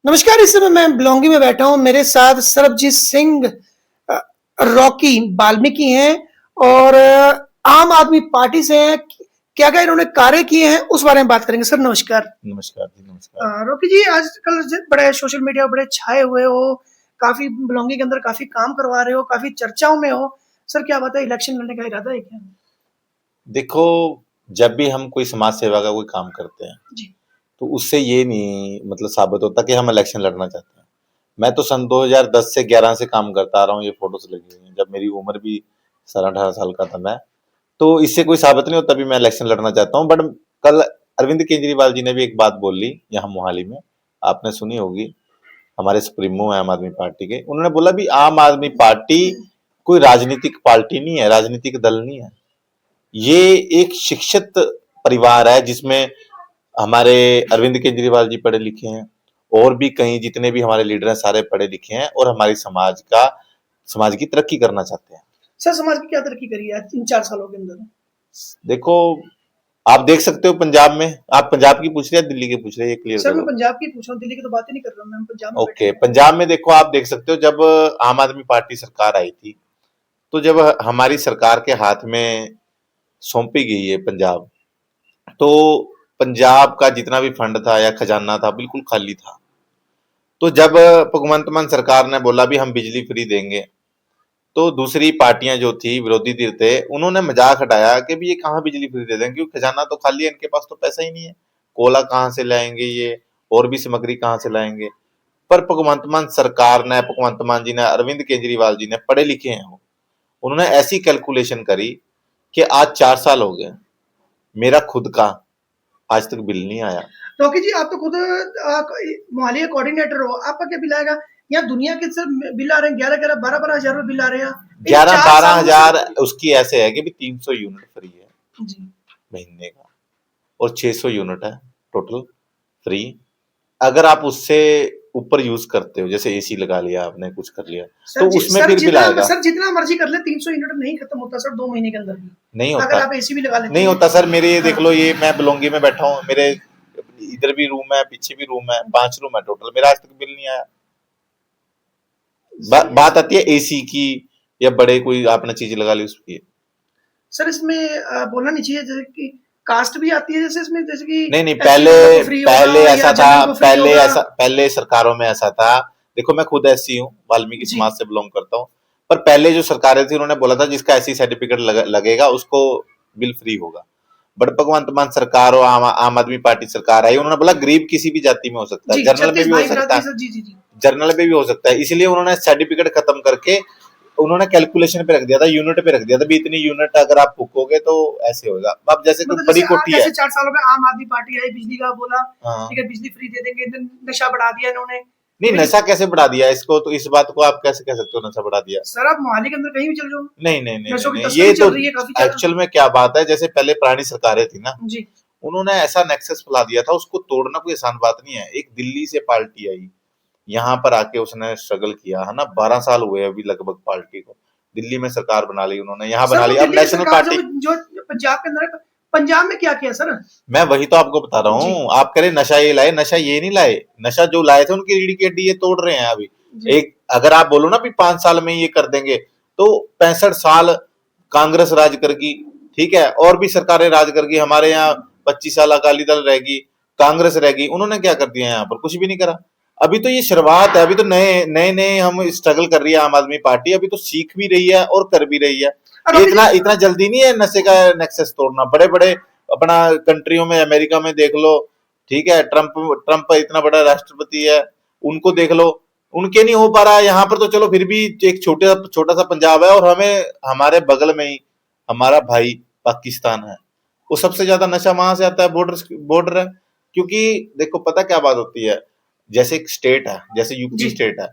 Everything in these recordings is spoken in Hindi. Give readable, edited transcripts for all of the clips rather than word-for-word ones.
नमस्कार। इस समय मैं बिलोंगी में बैठा हूँ। मेरे साथ सरबजीत सिंह अ, रॉकी वाल्मीकि हैं और आम आदमी पार्टी से हैं। क्या-क्या इन्होंने कार्य किए हैं उस बारे में बात करेंगे। सर नमस्कार। नमस्कार जी, नमस्कार। रॉकी जी, आजकल बड़े सोशल मीडिया बड़े छाए हुए हो, काफ़ी बिलोंगी के अंदर काफ़ी काम करवा रहे हो, काफ़ी चर्चाओं में हो। सर क्या बात है, इलेक्शन लड़ने का इरादा है क्या? देखो, जब भी हम कोई समाज सेवा का कोई काम करते हैं, जी। तो उससे ये नहीं मतलब साबित होता कि हम इलेक्शन लड़ना चाहते हैं। मैं तो सन 2010 से 11 से काम करता आ रहा हूँ, ये फ़ोटोज़ लगी हुई हैं, जब मेरी उम्र भी 17-18 साल का था मैं। तो इससे कोई साबित नहीं होता भी मैं इलेक्शन लड़ना चाहता हूँ। बट कल अरविंद केजरीवाल जी ने भी एक बात बोली यहाँ मोहाली में, आपने सुनी होगी, हमारे सुप्रीमो हैं आम आदमी पार्टी के। उन्होंने बोला भी आम आदमी पार्टी कोई राजनीतिक पार्टी नहीं है, राजनीतिक दल नहीं है। ये एक शिक्षित परिवार है जिसमें हमारे अरविंद केजरीवाल जी पढ़े लिखे हैं और भी कई जितने भी हमारे लीडर हैं सारे पढ़े लिखे हैं और हमारी समाज की तरक्की करना चाहते हैं। सर समाज की क्या तरक्की करी है 3-4 सालों के अंदर? देखो, आप देख सकते हो पंजाब में, आप पंजाब की पूछ रहे हैं दिल्ली की पूछ रहे हैं, ये क्लियर सर मैं करो। पंजाब की पूछ रहा हूँ, दिल्ली की तो बात ही नहीं कर रहा मैं पंजाब में बैठा ओके, हूँ। पंजाब में देखो, आप देख सकते हो जब आम आदमी पार्टी सरकार आई थी, तो जब हमारी सरकार के हाथ में सौंपी गई है पंजाब, तो पंजाब का जितना भी फंड था या खजाना था बिल्कुल खाली था। तो जब भगवंत मान सरकार ने बोला भी हम बिजली फ्री देंगे, तो दूसरी पार्टियां जो थी विरोधी धीर थे, उन्होंने मजाक हटाया कि भी ये कहाँ बिजली फ्री दे देंगे, क्योंकि खजाना तो खाली है, इनके पास तो पैसा ही नहीं है, कोयला कहाँ से लाएंगे ये, और भी सामग्री कहाँ से लाएंगे। पर भगवंत मान सरकार ने, भगवंत मान जी ने, अरविंद केजरीवाल जी ने, पढ़े लिखे हैं वो, उन्होंने ऐसी कैलकुलेशन करी कि आज 4 साल हो गए, मेरा खुद का आज तक बिल नहीं आया। रॉकी जी, आप तो खुद मोहाली के कोऑर्डिनेटर हो, आपका क्या बिल आएगा? यहाँ दुनिया के सर बिल आ रहे हैं, 11-11, 12-12 हजार रुपए बिल आ रहे हैं। इन 4 11-12 सालों में हजार सिर्फ उसकी ऐसे है कि भी 300 यूनिट फ्री है जी। महीने का, और 600 यूनिट है टोटल फ्री। अगर आप उससे ऊपर यूज करते हो, जैसे एसी लगा लिया आपने, कुछ कर लिया, तो उसमें फिर बिल आएगा। सर जितना मर्जी कर ले, 300 यूनिट नहीं खत्म होता सर 2 महीने के अंदर भी। नहीं होता, अगर आप एसी भी लगा लेते नहीं हैं। होता सर। मेरे ये देख हाँ। लो, ये मैं बिलोंगी में बैठा हूँ, मेरे इधर भी रूम है, पीछे भी रूम है, 5 रूम है टोटल, मेरा आज तक बिल नहीं आया। बात आती है एसी की या बड़े कोई आपने चीज लगा ली उसकी। सर इसमें बोलना नहीं चाहिए जैसे कि कास्ट भी आती है, जैसे इसमें जैसे कि नहीं नहीं, एससी पहले वालों को फ्री होगा पहले या ऐसा था, जनरल को फ्री होगा। पहले सरकारों में ऐसा था। देखो, मैं खुद एससी हूँ, वाल्मीकि जी। समाज से बिलोंग करता हूँ। पर पहले जो सरकारें थी उन्होंने बोला था जिसका एससी सर्टिफिकेट लगेगा उसको बिल फ्री होगा। बट भगवंत मान सरकार और आम आदमी पार्टी सरकार आई, उन्होंने बोला गरीब किसी भी जाति में हो सकता है, जी, जर्नल में 36 भी हो भाई सकता बिरादरी है, सर। जी, जी, जी। जर्नल में भी हो सकता है, इसलिए उन्होंने सर्टिफिकेट खत्म करके उन्होंने कैलकुलेशन पे रख दिया था, यूनिट पे रख दिया था भी इतनी यूनिट अगर आप फूकोगे तो ऐसे होगा। अब जैसे कोई मतलब बड़ी कोठी है। जैसे 4 सालों में आम आदमी पार्टी आई, बिजली का बोला, हाँ। ठीक है, बिजली फ्री दे देंगे, नशा बढ़ा दिया इन्होंने। नहीं, लेकिन नशा कैसे बढ़ा दिया इसको, तो इस बात को आप कैसे कह सकते हो नशा बढ़ा दिया? सर आप मोहाली के अंदर कहीं भी चल जाओ, नहीं नहीं नहीं नहीं नशों की नहीं, ये तस्करी तो चल रही है काफी ज्यादा। एक्चुअल में क्या बात है, जैसे पहले पुरानी सरकारें थी ना, जी। उन्होंने ऐसा नेक्सस फैला दिया था, उसको तोड़ना कोई आसान बात नहीं है। एक दिल्ली से पार्टी आई, यहाँ पर आके उसने स्ट्रगल किया है ना, 12 साल हुए अभी लगभग पार्टी को। दिल्ली में सरकार बना ली उन्होंने, यहाँ सर बना वो ली, अब दिल्ली की नेशनल सरकार जो पार्टी। जो पंजाब के अंदर है, पंजाब में क्या किया सर? मैं वही तो आपको बता रहा जी। हूँ, आप कह रहे नशा ये लाए, नशा ये नहीं लाए। नशा जो लाए थे उनकी रीढ़ की हड्डी ये तोड़ रहे हैं अभी। जी। एक अगर आप बोलो ना भी 5 साल में ये कर देंगे, तो 65 साल कांग्रेस राज करगी, ठीक है, और भी सरकारें राज करगी, हमारे यहाँ 25 साल अकाली दल रहेगी, कांग्रेस रहेगी, उन्होंने क्या कर दिया यहाँ पर? कुछ भी नहीं करा। अभी तो ये शुरुआत है, अभी तो नए नए नए हम स्ट्रगल कर रही है आम आदमी पार्टी, अभी तो सीख भी रही है और कर भी रही है। ये रॉकी जी। इतना इतना जल्दी नहीं है नशे का नेक्सस तोड़ना। बड़े बड़े अपना कंट्रियों में, अमेरिका में देख लो, ठीक है, ट्रम्प ट्रम्प इतना बड़ा राष्ट्रपति है, उनको देख लो, उनके नहीं हो पा रहा है। यहाँ पर तो चलो फिर भी एक छोटा छोटा सा पंजाब है, और हमें हमारे बगल में ही हमारा भाई पाकिस्तान है, वो सबसे ज्यादा नशा वहां से आता है, बॉर्डर बॉर्डर है। क्योंकि देखो पता क्या बात होती है, जैसे एक स्टेट है, जैसे यूपी जी। स्टेट है,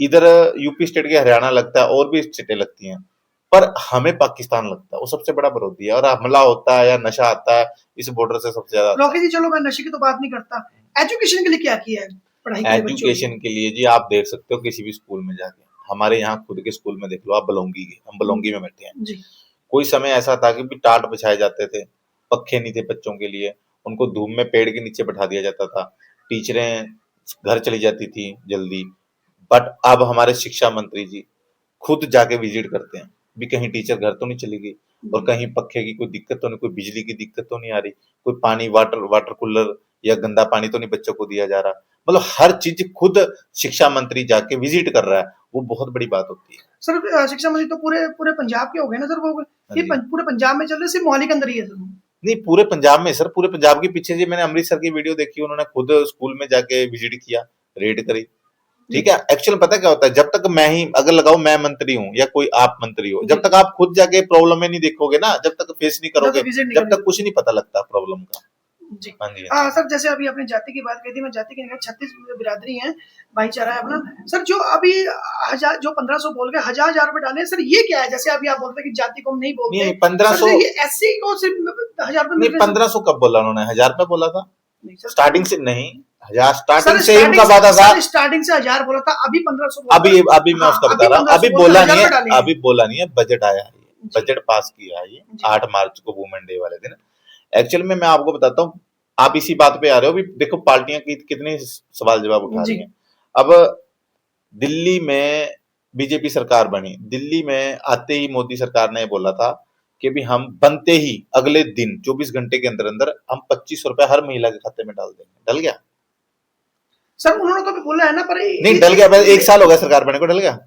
इधर यूपी स्टेट के हरियाणा लगता है और भी स्टेटें लगती हैं, पर हमें पाकिस्तान लगता है, वो सबसे बड़ा विरोधी है, और हमला होता है या नशा आता है इस बॉर्डर से सबसे ज्यादा आता रॉकी जी चलो मैं नशे की तो बात नहीं करता, एजुकेशन के लिए क्या किया है, पढ़ाई के है। लिए बच्चों की? एजुकेशन के लिए जी आप देख सकते हो किसी भी स्कूल में जाके, हमारे यहाँ खुद के स्कूल में देख लो, आप बलौंगी के, हम बलौंगी में बैठे हैं। जी। कोई समय ऐसा था कि भी टाट बिछाए जाते थे, पक्खे नहीं थे बच्चों के लिए, उनको धूप में पेड़ के नीचे बैठा दिया जाता था। टीचरें घर चली जाती थी जल्दी। बट अब हमारे शिक्षा मंत्री जी खुद जाके विजिट करते हैं भी कहीं टीचर घर तो नहीं चली गई, और कहीं पक्खे की कोई दिक्कत तो नहीं, कोई बिजली की दिक्कत तो नहीं आ रही, कोई पानी वाटर वाटर कूलर या गंदा पानी तो नहीं बच्चों को दिया जा रहा। मतलब हर चीज खुद शिक्षा मंत्री जाके विजिट कर रहा है, वो बहुत बड़ी बात होती है। सर शिक्षा मंत्री तो पूरे पूरे पंजाब के हो गए ना सर, वो ये पूरे पंजाब में चल रहे, सिर्फ मोहाली के अंदर ही है सर? नहीं, पूरे पंजाब में सर, पूरे पंजाब के पीछे जी मैंने अमृतसर की वीडियो देखी, उन्होंने खुद स्कूल में जाके विजिट किया, रेड करी। ठीक है, एक्चुअल पता क्या होता है, जब तक मैं ही अगर लगाओ मैं मंत्री हूँ या कोई आप मंत्री हो, जब तक आप खुद जाके प्रॉब्लम में नहीं देखोगे ना, जब तक फेस नहीं करोगे, जब तक कुछ नहीं पता लगता प्रॉब्लम का। जी हाँ जी। सर जैसे अभी आपने जाति की बात कही थी, मैं जाति की 36 बिरादरी है, भाईचारा है अपना। सर जो अभी जो 1500 बोल के हजार रुपए डाले, सर ये क्या है? जैसे अभी आप बोलते हैं कि जाति को हम नहीं बोलते, नहीं 1500 ये एससी को सिर्फ 1000 रुपए? नहीं 1500 कब बोला उन्होंने? 1000 रुपए बोला था स्टार्टिंग से। नहीं, 1000 स्टार्टिंग से उनका वादा था, स्टार्टिंग से 1000 बोला था, अभी 1500 अभी मैं उसका बता रहा हूँ, अभी बोला नहीं है, बजट आया है, बजट पास किया है ये 8 मार्च को वुमेन डे वाले दिन। एक्चुअल में मैं आपको बताता हूँ, आप इसी बात पे आ रहे हो, भी देखो पार्टियां कितने सवाल जवाब उठा रही हैं। अब दिल्ली में बीजेपी सरकार बनी, दिल्ली में आते ही मोदी सरकार ने बोला था कि भी हम बनते ही अगले दिन 24 घंटे के अंदर अंदर हम 2500 रुपए हर महिला के खाते में डाल देंगे। डल गया सर? उन्होंने तो बोला है ना, पर नहीं डल गया, 1 साल हो गया सरकार बने को, डल गया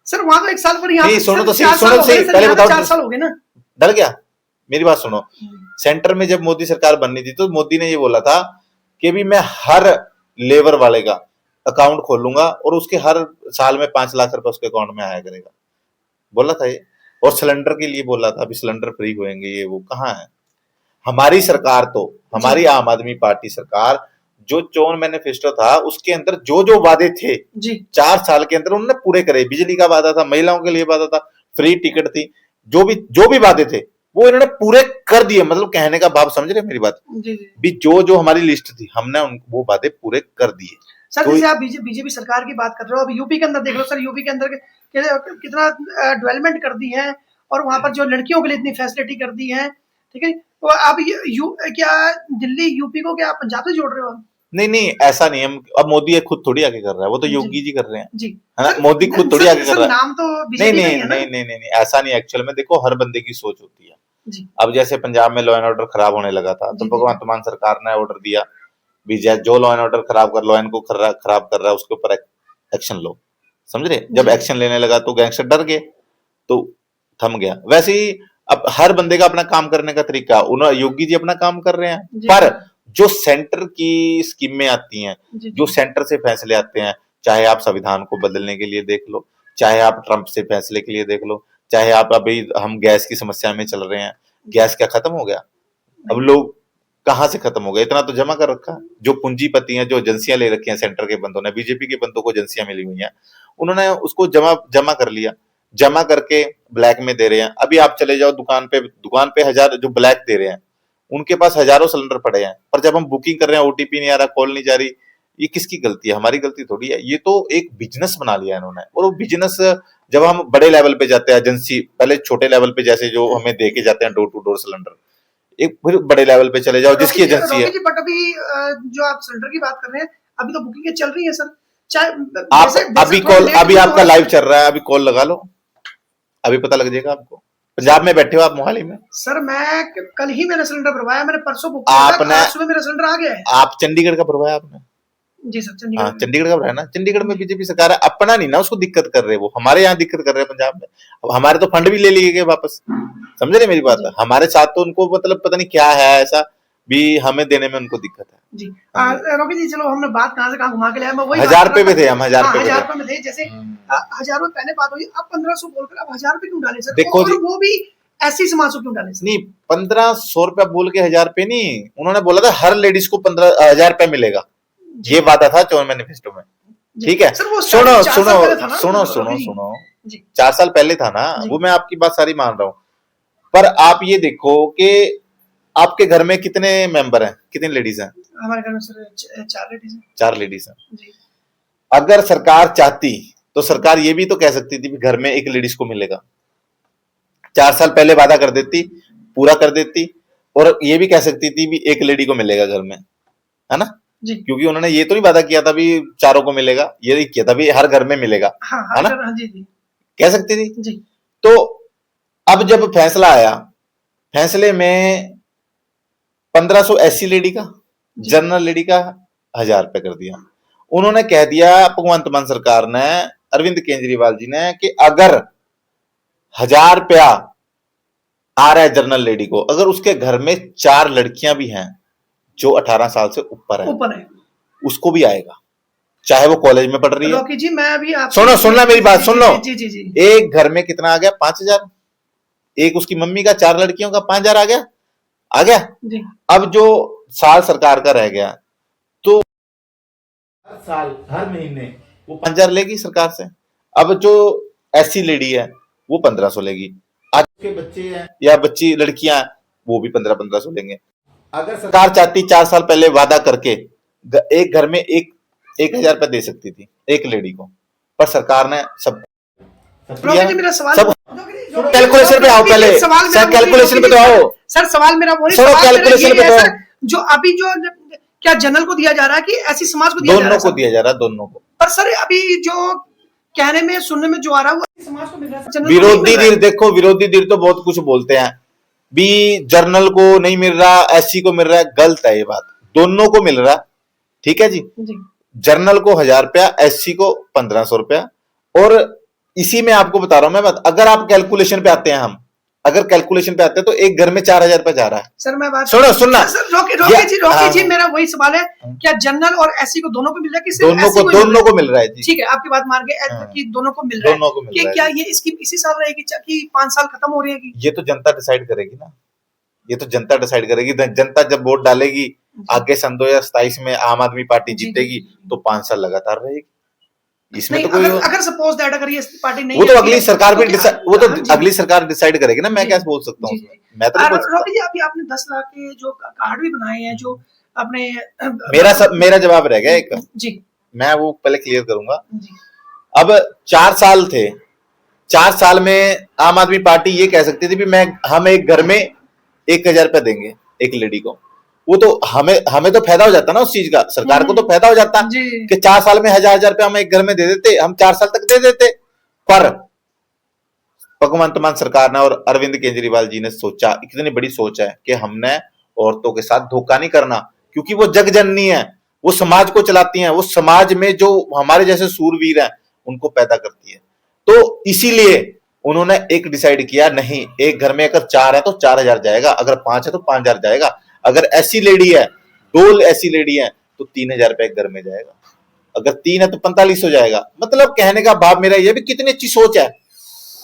सर? वहां तो 1 साल पर, यहाँ सुनो तो सही, पहले बताओ 4 साल हो गए ना। डल गया, मेरी बात सुनो। सेंटर में जब मोदी सरकार बननी थी तो मोदी ने ये बोला था कि भी मैं हर लेबर वाले का अकाउंट खोलूंगा और उसके हर साल में 5 लाख रुपए उसके अकाउंट में आया करेगा, बोला था ये। और सिलेंडर के लिए बोला था, अभी सिलेंडर फ्री होंगे, ये वो कहाँ है? हमारी सरकार तो, हमारी आम आदमी पार्टी सरकार, जो चोन मैनिफेस्टो था उसके अंदर जो जो वादे थे 4 साल के अंदर उन्होंने पूरे करे। बिजली का वादा था, महिलाओं के लिए वादा था, फ्री टिकट थी, जो भी वादे थे वो इन्होंने पूरे कर दिए। मतलब कहने का भाव समझ रहे मेरी बात? भी जो हमारी लिस्ट थी हमने वो वादे पूरे कर दिए। सर तो जैसे आप बीजेपी सरकार की बात कर रहे हो, अब यूपी के अंदर देख लो सर, यूपी के अंदर कितना डेवलपमेंट कर दी है, और वहां पर जो लड़कियों के लिए इतनी फैसिलिटी कर दी है। ठीक है, तो अब क्या दिल्ली यूपी को क्या पंजाब से जोड़ रहे हो? नहीं ऐसा नहीं, हम अब मोदी खुद थोड़ी आगे कर रहा है, वो तो योगी जी कर रहे हैं जी, है ना? मोदी खुद थोड़ी आगे कर रहा है, नाम तो नहीं ऐसा नहीं। एक्चुअल में देखो हर बंदे की सोच होती है जी। अब जैसे पंजाब में लॉ एंड ऑर्डर खराब होने लगा था, तो भगवंत मान सरकार ने ऑर्डर दिया भी जो law and order law and को खराब कर रहा है उसके ऊपर एक्शन लो, समझ रहे? जब एक्शन लेने लगा तो गैंगस्टर डर गए, तो थम गया। वैसे ही अब हर बंदे का अपना काम करने का तरीका, उन्होंने योगी जी अपना काम कर रहे हैं, पर जो सेंटर की स्कीमें आती हैं, जो सेंटर से फैसले आते हैं, चाहे आप संविधान को बदलने के लिए देख लो, चाहे आप ट्रंप से फैसले के लिए देख लो, चाहे आप अभी हम गैस की समस्या में चल रहे हैं, गैस क्या खत्म हो गया? अब लोग कहां से खत्म हो गया? इतना तो जमा कर रखा। जो पूंजीपति हैं, जो एजेंसियां ले रखी हैं सेंटर के बंदों ने, बीजेपी के बंदों को एजेंसियां मिली हुई हैं, उन्होंने उसको जमा कर लिया, जमा करके ब्लैक में दे रहे हैं। अभी आप चले जाओ दुकान पे 1000 जो ब्लैक दे रहे हैं उनके पास हजारों सिलेंडर पड़े हैं, पर जब हम बुकिंग कर रहे हैं ओटीपी नहीं आ रहा, कॉल नहीं जा रही, ये किसकी गलती है? हमारी गलती थोड़ी है। ये तो एक बिजनेस बना लिया इन्होंने, और वो बिजनेस जब हम बड़े लेवल पे जाते हैं, एजेंसी पहले छोटे लेवल पे जैसे जो हमें दे के जाते हैं डोर टू डोर सिलेंडर, एक फिर बड़े लेवल पे चले जाओ जिसकी एजेंसी है। बट अभी जो आप सिलेंडर की बात कर रहे हैं, अभी तो बुकिंग चल रही है सर। चाहे अभी आपका लाइव चल रहा है, अभी कॉल लगा लो, अभी पता लग जाएगा आपको। पंजाब में बैठे हो आप, मोहाली में? सर मैं कल ही मैंने सिलेंडर भरवाया, मैंने परसों बुक किया था, सुबह मेरा सिलेंडर आ गया है। आप चंडीगढ़ का भरवाया आपने? जी सर, चंडीगढ़। चंडीगढ़ का भराया ना? चंडीगढ़ में बीजेपी सरकार है, अपना नहीं ना उसको दिक्कत कर रहे, वो हमारे यहाँ दिक्कत कर रहे हैं पंजाब में। अब हमारे तो फंड भी ले लिए गए वापस, समझ रहे मेरी बात? हमारे साथ तो उनको मतलब पता नहीं क्या है ऐसा भी, हमें देने में उनको दिक्कत है जी। रॉकी जी चलो, हमने बात कहाँ से कहाँ घुमा के लाया, मैं वही 1000 रुपए में थे हम, 1000 रुपए में थे। जैसे 1000 रुपए पहले बात हुई, अब 1500 बोलकर अब 1000 रुपए क्यों डाले सर? देखो जी, वो भी ऐसी समाज को क्यों डाले सर? नहीं 1500 रुपया बोल के 1000 रुपए नहीं, उन्होंने बोला था हर लेडीज को 1000 रुपए मिलेगा, ये वादा था चोन मैनिफेस्टो में। ठीक है, सुनो 4 साल पहले था ना, वो मैं आपकी बात सारी मान रहा हूँ, पर आप ये देखो कि आपके घर में कितने मेंबर हैं, कितनी लेडीज हैं? हमारे घर में सर 4 लेडीज हैं। 4 लेडीज हैं। अगर सरकार चाहती तो सरकार ये भी तो कह सकती थी घर में एक लेडीज को मिलेगा, 4 साल पहले वादा कर देती, पूरा कर देती, और ये भी कह सकती थी भी एक लेडी को मिलेगा घर में, है ना? जी। क्योंकि उन्होंने ये तो नहीं वादा किया था भी चारों को मिलेगा, ये नहीं किया था भी हर घर में मिलेगा, हाँ है ना? हाँ जी जी कह सकती थी। जी तो अब जब फैसला आया, फैसले में 1500 एससी लेडी का, जी जनरल लेडी का 1000 रुपए कर दिया। उन्होंने कह दिया भगवंत मान सरकार ने, अरविंद केजरीवाल जी ने, कि अगर 1000 रुपया आ रहा है जनरल लेडी को, अगर उसके घर में 4 लड़कियां भी हैं जो 18 साल से ऊपर है, ऊपर है। उसको भी आएगा, चाहे वो कॉलेज में पढ़ रही है। रॉकी जी मैं अभी आप सुनना मेरी बात, सुन लो। जी जी जी एक घर में कितना आ गया? 5000। एक उसकी मम्मी का, 4 लड़कियों का 5000 आ गया, आ गया। जी अब जो साल सरकार का रह गया, तो हर साल हर महीने वो 5000 लेगी सरकार से। अब जो एससी लेडी है वो 1500 लेगी। आज के बच्चे हैं या बच्ची लड़कियां, वो भी 1500 लेंगे। अगर सरकार चाहती 4 साल पहले वादा करके एक घर में 1000 रुपया दे सकती थी एक लेडी को, पर सरकार ने सब रॉकी जी मेरा सवाल सब कैलकुलेशन पे आओ, पहले सर कैलकुलेशन पे तो आओ सर। सवाल मेरा वो नहीं, सर सवाल मेरा कैलकुलेशन ये पे है तो सर, जो अभी जो क्या जनरल को दिया जा रहा है कि ऐसी समाज को दिया जा रहा दोनों है को सर? दिया जा रहा है, दोनों को। पर सर अभी जो कहने में सुनने में जो आ रहा है वो ऐसी समाज को मिल रहा है, जनरल को नहीं विरोधी मिल रहा है। धीर देखो, विरोधी धीर तो बहुत कुछ बोलते हैं भी, जर्नल को नहीं मिल रहा, एससी को मिल रहा है। गलत है ये बात, दोनों को मिल रहा है, ठीक है जी। जी जर्नल को 1000 रुपया, एससी को 1500 रुपया। और इसी में आपको बता रहा हूं मैं बात, अगर आप कैलकुलेशन पे आते हैं, हम अगर कैलकुलेशन पे आते हैं तो एक घर में 4000 रुपया जा रहा है। सर मैं बात सुनना सर, रोकी जी मेरा वही सवाल है, क्या जनरल और एससी को दोनों को मिल रहा है कि सिर्फ SC को ही मिल रहा है? दोनों को मिल रहा है जी। ठीक है, आपकी बात मान गए हाँ। कि दोनों को मिल रहा है। दोनों को मिल कि रहा है क्या जी। ये स्कीम इसी साल रहेगी कि 5 साल खत्म हो रही है? ये तो जनता डिसाइड करेगी ना, ये तो जनता डिसाइड करेगी। जनता जब वोट डालेगी आगे सन 2027 में आम आदमी पार्टी जी, जीतेगी, जी। तो 5 साल लगातार रहेगी। इसमें नहीं, तो कोई अगर सपोज दैट अगर ये पार्टी नहीं वो तो आती अगली है, सरकार भी क्या- वो तो हाँ जी। अगली सरकार डिसाइड करेगी ना, मैं जी, क्या बोल सकता हूँ जी, उसमें, मैं तो नहीं बोल सकता। रॉकी जी अभी आपने 10 लाख के जो कार्ड भी बनाए हैं, जो अपने मेरा जवाब रह गया एक, जी मैं वो पहले क्लियर करूंगा। जी अब 4 साल थे, 4 साल में आम आदमी पार्टी ये कह सकती थी भी हम एक घर में 1000 रुपया देंगे एक लेडी को। वो तो हमें तो फायदा हो जाता ना उस चीज का, सरकार को तो फायदा हो जाता जी कि 4 साल में 1000 रुपया हम एक घर में दे देते, हम 4 साल तक दे देते। पर भगवंत मान सरकार ने और अरविंद केजरीवाल जी ने सोचा, इतनी बड़ी सोच है कि हमने औरतों के साथ धोखा नहीं करना, क्योंकि वो जग जननी है, वो समाज को चलाती हैं, वो समाज में जो हमारे जैसे सूरवीर हैं उनको पैदा करती है। तो इसीलिए उन्होंने एक डिसाइड किया, नहीं एक घर में अगर 4 है तो 4000 जाएगा, अगर 5 है तो 5000 जाएगा, अगर ऐसी लेडी है, 2 ऐसी लेडी है तो 3000 रुपए एक घर में जाएगा, अगर 3 है तो 4500 जाएगा। मतलब कहने का भाव मेरा ये भी, कितनी अच्छी सोच है,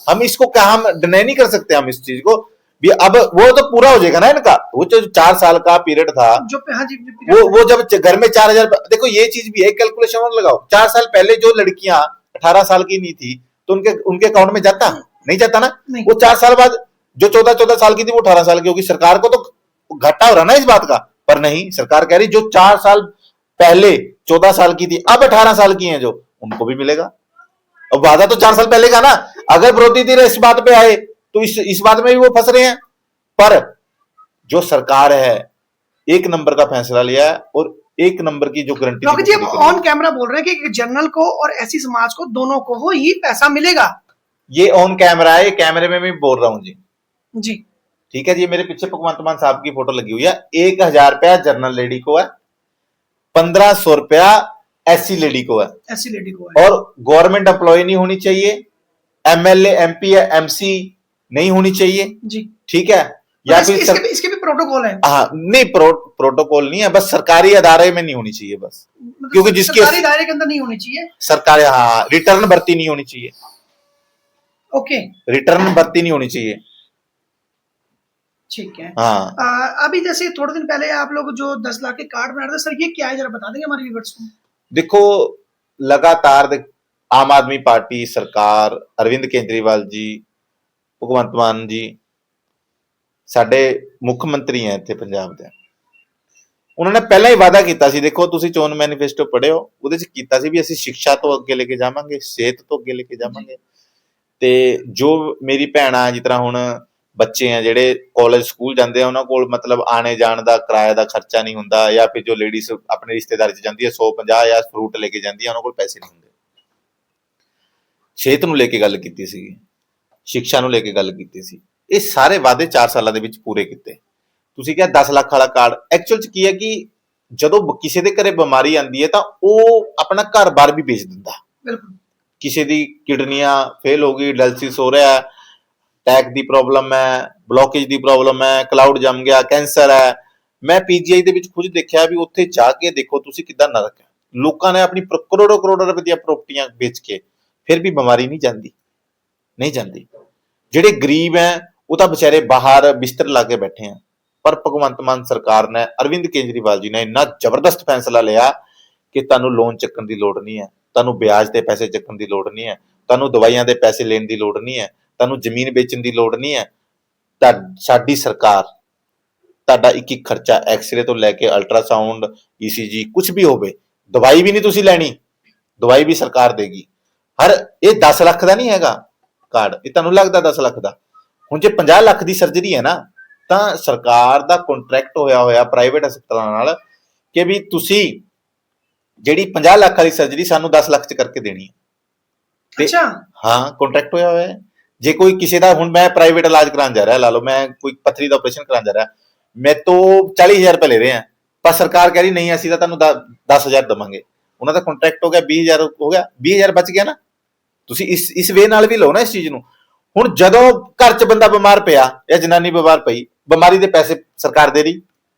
हम इसको क्या हम डिनाई नहीं कर सकते हम इस चीज को भी। अब वो तो पूरा हो जाएगा ना इनका, वो जो 4 साल का पीरियड था, जो हाँ जी वो जब घर में 4000। देखो ये चीज भी है, कैलकुलेशन और लगाओ, 4 साल पहले जो लड़कियां 18 साल की नहीं थी तो उनके अकाउंट में जाता नहीं जाता ना, वो 4 साल बाद जो 14 साल की थी वो 18 साल की होगी। सरकार को तो घाटा हो रहा ना इस बात का, पर नहीं, सरकार कह रही जो 4 साल पहले 14 साल की थी अब 18 साल की हैं जो, उनको भी मिलेगा। अब वादा तो 4 साल पहले का ना, अगर विरोधी धीर इस बात पे आए तो इस बात में भी वो फंस रहे हैं। पर जो सरकार है एक नंबर का फैसला लिया है और एक नंबर की जो गारंटी रॉकी जी अब ऑन कैमरा बोल रहे हैं कि जनरल को और ऐसी समाज को दोनों को ही पैसा मिलेगा। ये ऑन कैमरा है, ये कैमरे में मैं बोल रहा हूं जी जी ठीक है जी। मेरे पीछे भगवंत मान साहब की फोटो लगी हुई है। 1000 रुपया जनरल लेडी को है, 1500 रुपया एससी लेडी को है, ऐसी लेडी को है। और गवर्नमेंट एम्प्लॉय नहीं होनी चाहिए, एमएलए एमपी या एमसी नहीं होनी चाहिए, जी ठीक है। या फिर इसके भी प्रोटोकॉल है। हाँ नहीं, प्रोटोकॉल नहीं है, बस सरकारी अदारे में नहीं होनी चाहिए बस, मतलब क्योंकि जिसकी सरकारी दायरे के अंदर नहीं होनी चाहिए। सरकारी, हाँ, रिटर्न भर्ती नहीं होनी चाहिए, ओके रिटर्न भर्ती नहीं होनी चाहिए, ठीक है। हाँ। अभी जैसे थोड़े दिन पहले आप लोग जो 10 लाख के कार्ड बना रहे थे सर, ये क्या है जरा बता देंगे हमारे व्यूअर्स को? देखो लगातार आम आदमी पार्टी सरकार, अरविंद केजरीवाल जी, भगवंत मान जी ਸਾਡੇ ਮੁੱਖ ਮੰਤਰੀ ਹੈ ਇੱਥੇ ਪੰਜਾਬ ਦੇ, ਉਹਨਾਂ ਨੇ ਪਹਿਲਾਂ ਹੀ ਵਾਅਦਾ ਕੀਤਾ ਸੀ। ਦੇਖੋ ਤੁਸੀਂ ਚੋਣ ਮੈਨੀਫੈਸਟੋ ਪੜ੍ਹਿਓ, ਉਹਦੇ ਚ ਕੀਤਾ ਸੀ ਵੀ ਅਸੀਂ ਸਿੱਖਿਆ ਤੋਂ ਅੱਗੇ ਲੈ ਕੇ ਜਾਵਾਂਗੇ, ਸਿਹਤ ਤੋਂ ਅੱਗੇ ਲੈ ਕੇ ਜਾਵਾਂਗੇ। ਤੇ ਜੋ ਮੇਰੀ ਭੈਣਾਂ ਜਿਸ ਤਰ੍ਹਾਂ ਹੁਣ ਬੱਚੇ ਆ ਜਿਹੜੇ ਕਾਲਜ ਸਕੂਲ ਜਾਂਦੇ ਆ, ਉਹਨਾਂ ਕੋਲ ਮਤਲਬ ਆਣੇ ਜਾਣ ਦਾ ਕਿਰਾਏ ਦਾ ਖਰਚਾ ਨਹੀਂ ਹੁੰਦਾ, ਜਾਂ ਫਿਰ ਜੋ ਲੇਡੀਜ਼ ਆਪਣੇ ਰਿਸ਼ਤੇਦਾਰੀ 'ਚ ਜਾਂਦੀ ਹੈ 150 ਜਾਂ ਫਰੂਟ ਲੈ ਕੇ ਜਾਂਦੀ ਹੈ, ਉਹਨਾਂ ਕੋਲ ਪੈਸੇ ਨਹੀਂ ਹੁੰਦੇ। ਸਿਹਤ ਨੂੰ ਲੈ ਕੇ ਗੱਲ ਕੀਤੀ ਸੀਗੀ, ਸਿੱਖਿਆ ਨੂੰ ਲੈ ਕੇ ਗੱਲ ਕੀਤੀ ਸੀ। ਇਹ ਸਾਰੇ ਵਾਅਦੇ 4 ਸਾਲਾਂ ਦੇ ਵਿੱਚ ਪੂਰੇ ਕੀਤੇ। ਤੁਸੀਂ ਕਿਹਾ 10 ਲੱਖ ਵਾਲਾ ਕਾਰਡ, ਐਕਚੁਅਲ 'ਚ ਕੀ ਹੈ ਕਿ ਜਦੋਂ ਕਿਸੇ ਦੇ ਘਰੇ ਬਿਮਾਰੀ ਆਉਂਦੀ ਹੈ ਤਾਂ ਉਹ ਆਪਣਾ ਘਰ-ਬਾਰ ਵੀ ਵੇਚ ਦਿੰਦਾ। बिल्कुल। ਕਿਸੇ ਦੀ ਕਿਡਨੀਆਂ ਫੇਲ ਹੋ ਗਈ, ਡਾਇਲਿਸਿਸ ਹੋ ਰਿਹਾ, ਟੈਕ ਦੀ ਪ੍ਰੋਬਲਮ ਹੈ, ਬਲੋਕੇਜ ਦੀ ਪ੍ਰੋਬਲਮ ਹੈ, ਕਲਾਉਡ ਜੰਮ ਗਿਆ, ਕੈਂਸਰ ਹੈ। ਮੈਂ ਪੀਜੀਆਈ ਦੇ ਵਿੱਚ ਖੁਦ ਦੇਖਿਆ ਵੀ ਉੱਥੇ ਜਾ ਕੇ ਦੇਖੋ ਤੁਸੀਂ ਕਿੱਦਾਂ ਨਰਕ ਹੈ। ਲੋਕਾਂ ਨੇ ਆਪਣੀ ਕਰੋੜੋ ਕਰੋੜਾਂ ਰੁਪਏ ਦੀਆਂ ਪ੍ਰਾਪਰਟੀਆਂ ਵੇਚ ਕੇ ਫਿਰ ਵੀ ਬਿਮਾਰੀ ਨਹੀਂ ਜਾਂਦੀ, ਨਹੀਂ ਜਾਂਦੀ। ਜਿਹੜੇ ਗਰੀਬ ਹੈ ਉਹ ਤਾਂ ਵਿਚਾਰੇ ਬਾਹਰ ਬਿਸਤਰ ਲਾ ਕੇ ਬੈਠੇ ਆ। ਪਰ ਭਗਵੰਤ ਮਾਨ ਸਰਕਾਰ ਨੇ, ਅਰਵਿੰਦ ਕੇਜਰੀਵਾਲ ਜੀ ਨੇ ਇੰਨਾ ਜ਼ਬਰਦਸਤ ਫੈਸਲਾ ਲਿਆ ਕਿ ਤੁਹਾਨੂੰ ਲੋਨ ਚੱਕਣ ਦੀ ਲੋੜ ਨਹੀਂ ਹੈ, ਤੁਹਾਨੂੰ ਵਿਆਜ ਤੇ ਪੈਸੇ ਚੱਕਣ ਦੀ ਲੋੜ ਨਹੀਂ ਹੈ, ਤੁਹਾਨੂੰ ਦਵਾਈਆਂ ਦੇ ਪੈਸੇ ਲੈਣ ਦੀ ਲੋੜ ਨਹੀਂ ਹੈ, ਤੁਹਾਨੂੰ ਜ਼ਮੀਨ ਵੇਚਣ ਦੀ ਲੋੜ ਨਹੀਂ ਹੈ। ਤਾਂ ਸਾਡੀ ਸਰਕਾਰ ਤੁਹਾਡਾ ਇੱਕ ਇੱਕ ਖਰਚਾ, ਐਕਸਰੇ ਤੋਂ ਲੈ ਕੇ ਅਲਟਰਾਸਾਊਂਡ, ਈਸੀਜੀ, ਕੁਝ ਵੀ ਹੋਵੇ, ਦਵਾਈ ਵੀ ਨਹੀਂ ਤੁਸੀਂ ਲੈਣੀ, ਦਵਾਈ ਵੀ ਸਰਕਾਰ ਦੇਗੀ। ਇਹ 10 ਲੱਖ ਦਾ ਨਹੀਂ ਹੈਗਾ ਕਾਰਡ, ਇਹ ਤੁਹਾਨੂੰ ਲੱਗਦਾ 10 ਲੱਖ ਦਾ। ਹੁਣ ਜੇ 50 ਲੱਖ ਦੀ ਸਰਜਰੀ ਹੈ ਨਾ, ਤਾਂ ਸਰਕਾਰ ਦਾ ਕੰਟਰੈਕਟ ਹੋਇਆ ਪ੍ਰਾਈਵੇਟ ਹਸਪਤਾਲਾਂ ਨਾਲ ਕਿ ਵੀ ਤੁਸੀਂ ਜਿਹੜੀ 50 ਲੱਖ ਵਾਲੀ ਸਰਜਰੀ ਸਾਨੂੰ 10 ਲੱਖ 'ਚ ਕਰਕੇ ਦੇਣੀ ਹੈ। अच्छा। ਹਾਂ, ਕੰਟਰੈਕਟ ਹੋਇਆ ਹੈ। ਜੇ ਕੋਈ ਕਿਸੇ ਦਾ, ਹੁਣ ਮੈਂ ਪ੍ਰਾਈਵੇਟ ਇਲਾਜ ਕਰਾਉਣ ਜਾ ਰਿਹਾ, ਲਾ ਲਓ ਮੈਂ ਕੋਈ ਪੱਥਰੀ ਦਾ ਆਪਰੇਸ਼ਨ ਕਰਾਉਣ ਜਾ ਰਿਹਾ, ਮੈਂ ਤੋਂ 40,000 ਰੁਪਏ ਲੈ ਰਹੇ ਆ, ਪਰ ਸਰਕਾਰ ਕਹਿ ਰਹੀ ਨਹੀਂ ਅਸੀਂ ਤਾਂ ਤੁਹਾਨੂੰ 10,000 ਦੇਵਾਂਗੇ। ਉਹਨਾਂ ਦਾ ਕੰਟਰੈਕਟ ਹੋ ਗਿਆ, 20,000 ਹੋ ਗਿਆ, 20,000 ਬਚ ਗਿਆ ਨਾ। ਤੁਸੀਂ ਇਸ ਵੇ ਨਾਲ ਵੀ ਲਓ ਨਾ ਇਸ ਚੀਜ਼ ਨੂੰ। ਹੁਣ ਜਦੋਂ ਘਰ 'ਚ ਬੰਦਾ ਬਿਮਾਰ ਪਿਆ ਜਾਂ ਜਨਾਨੀ ਬਿਮਾਰ ਪਈ, ਬਿਮਾਰੀ ਦੇ ਪੈਸੇ ਸਰਕਾਰ ਦੇ ਰਹੀ,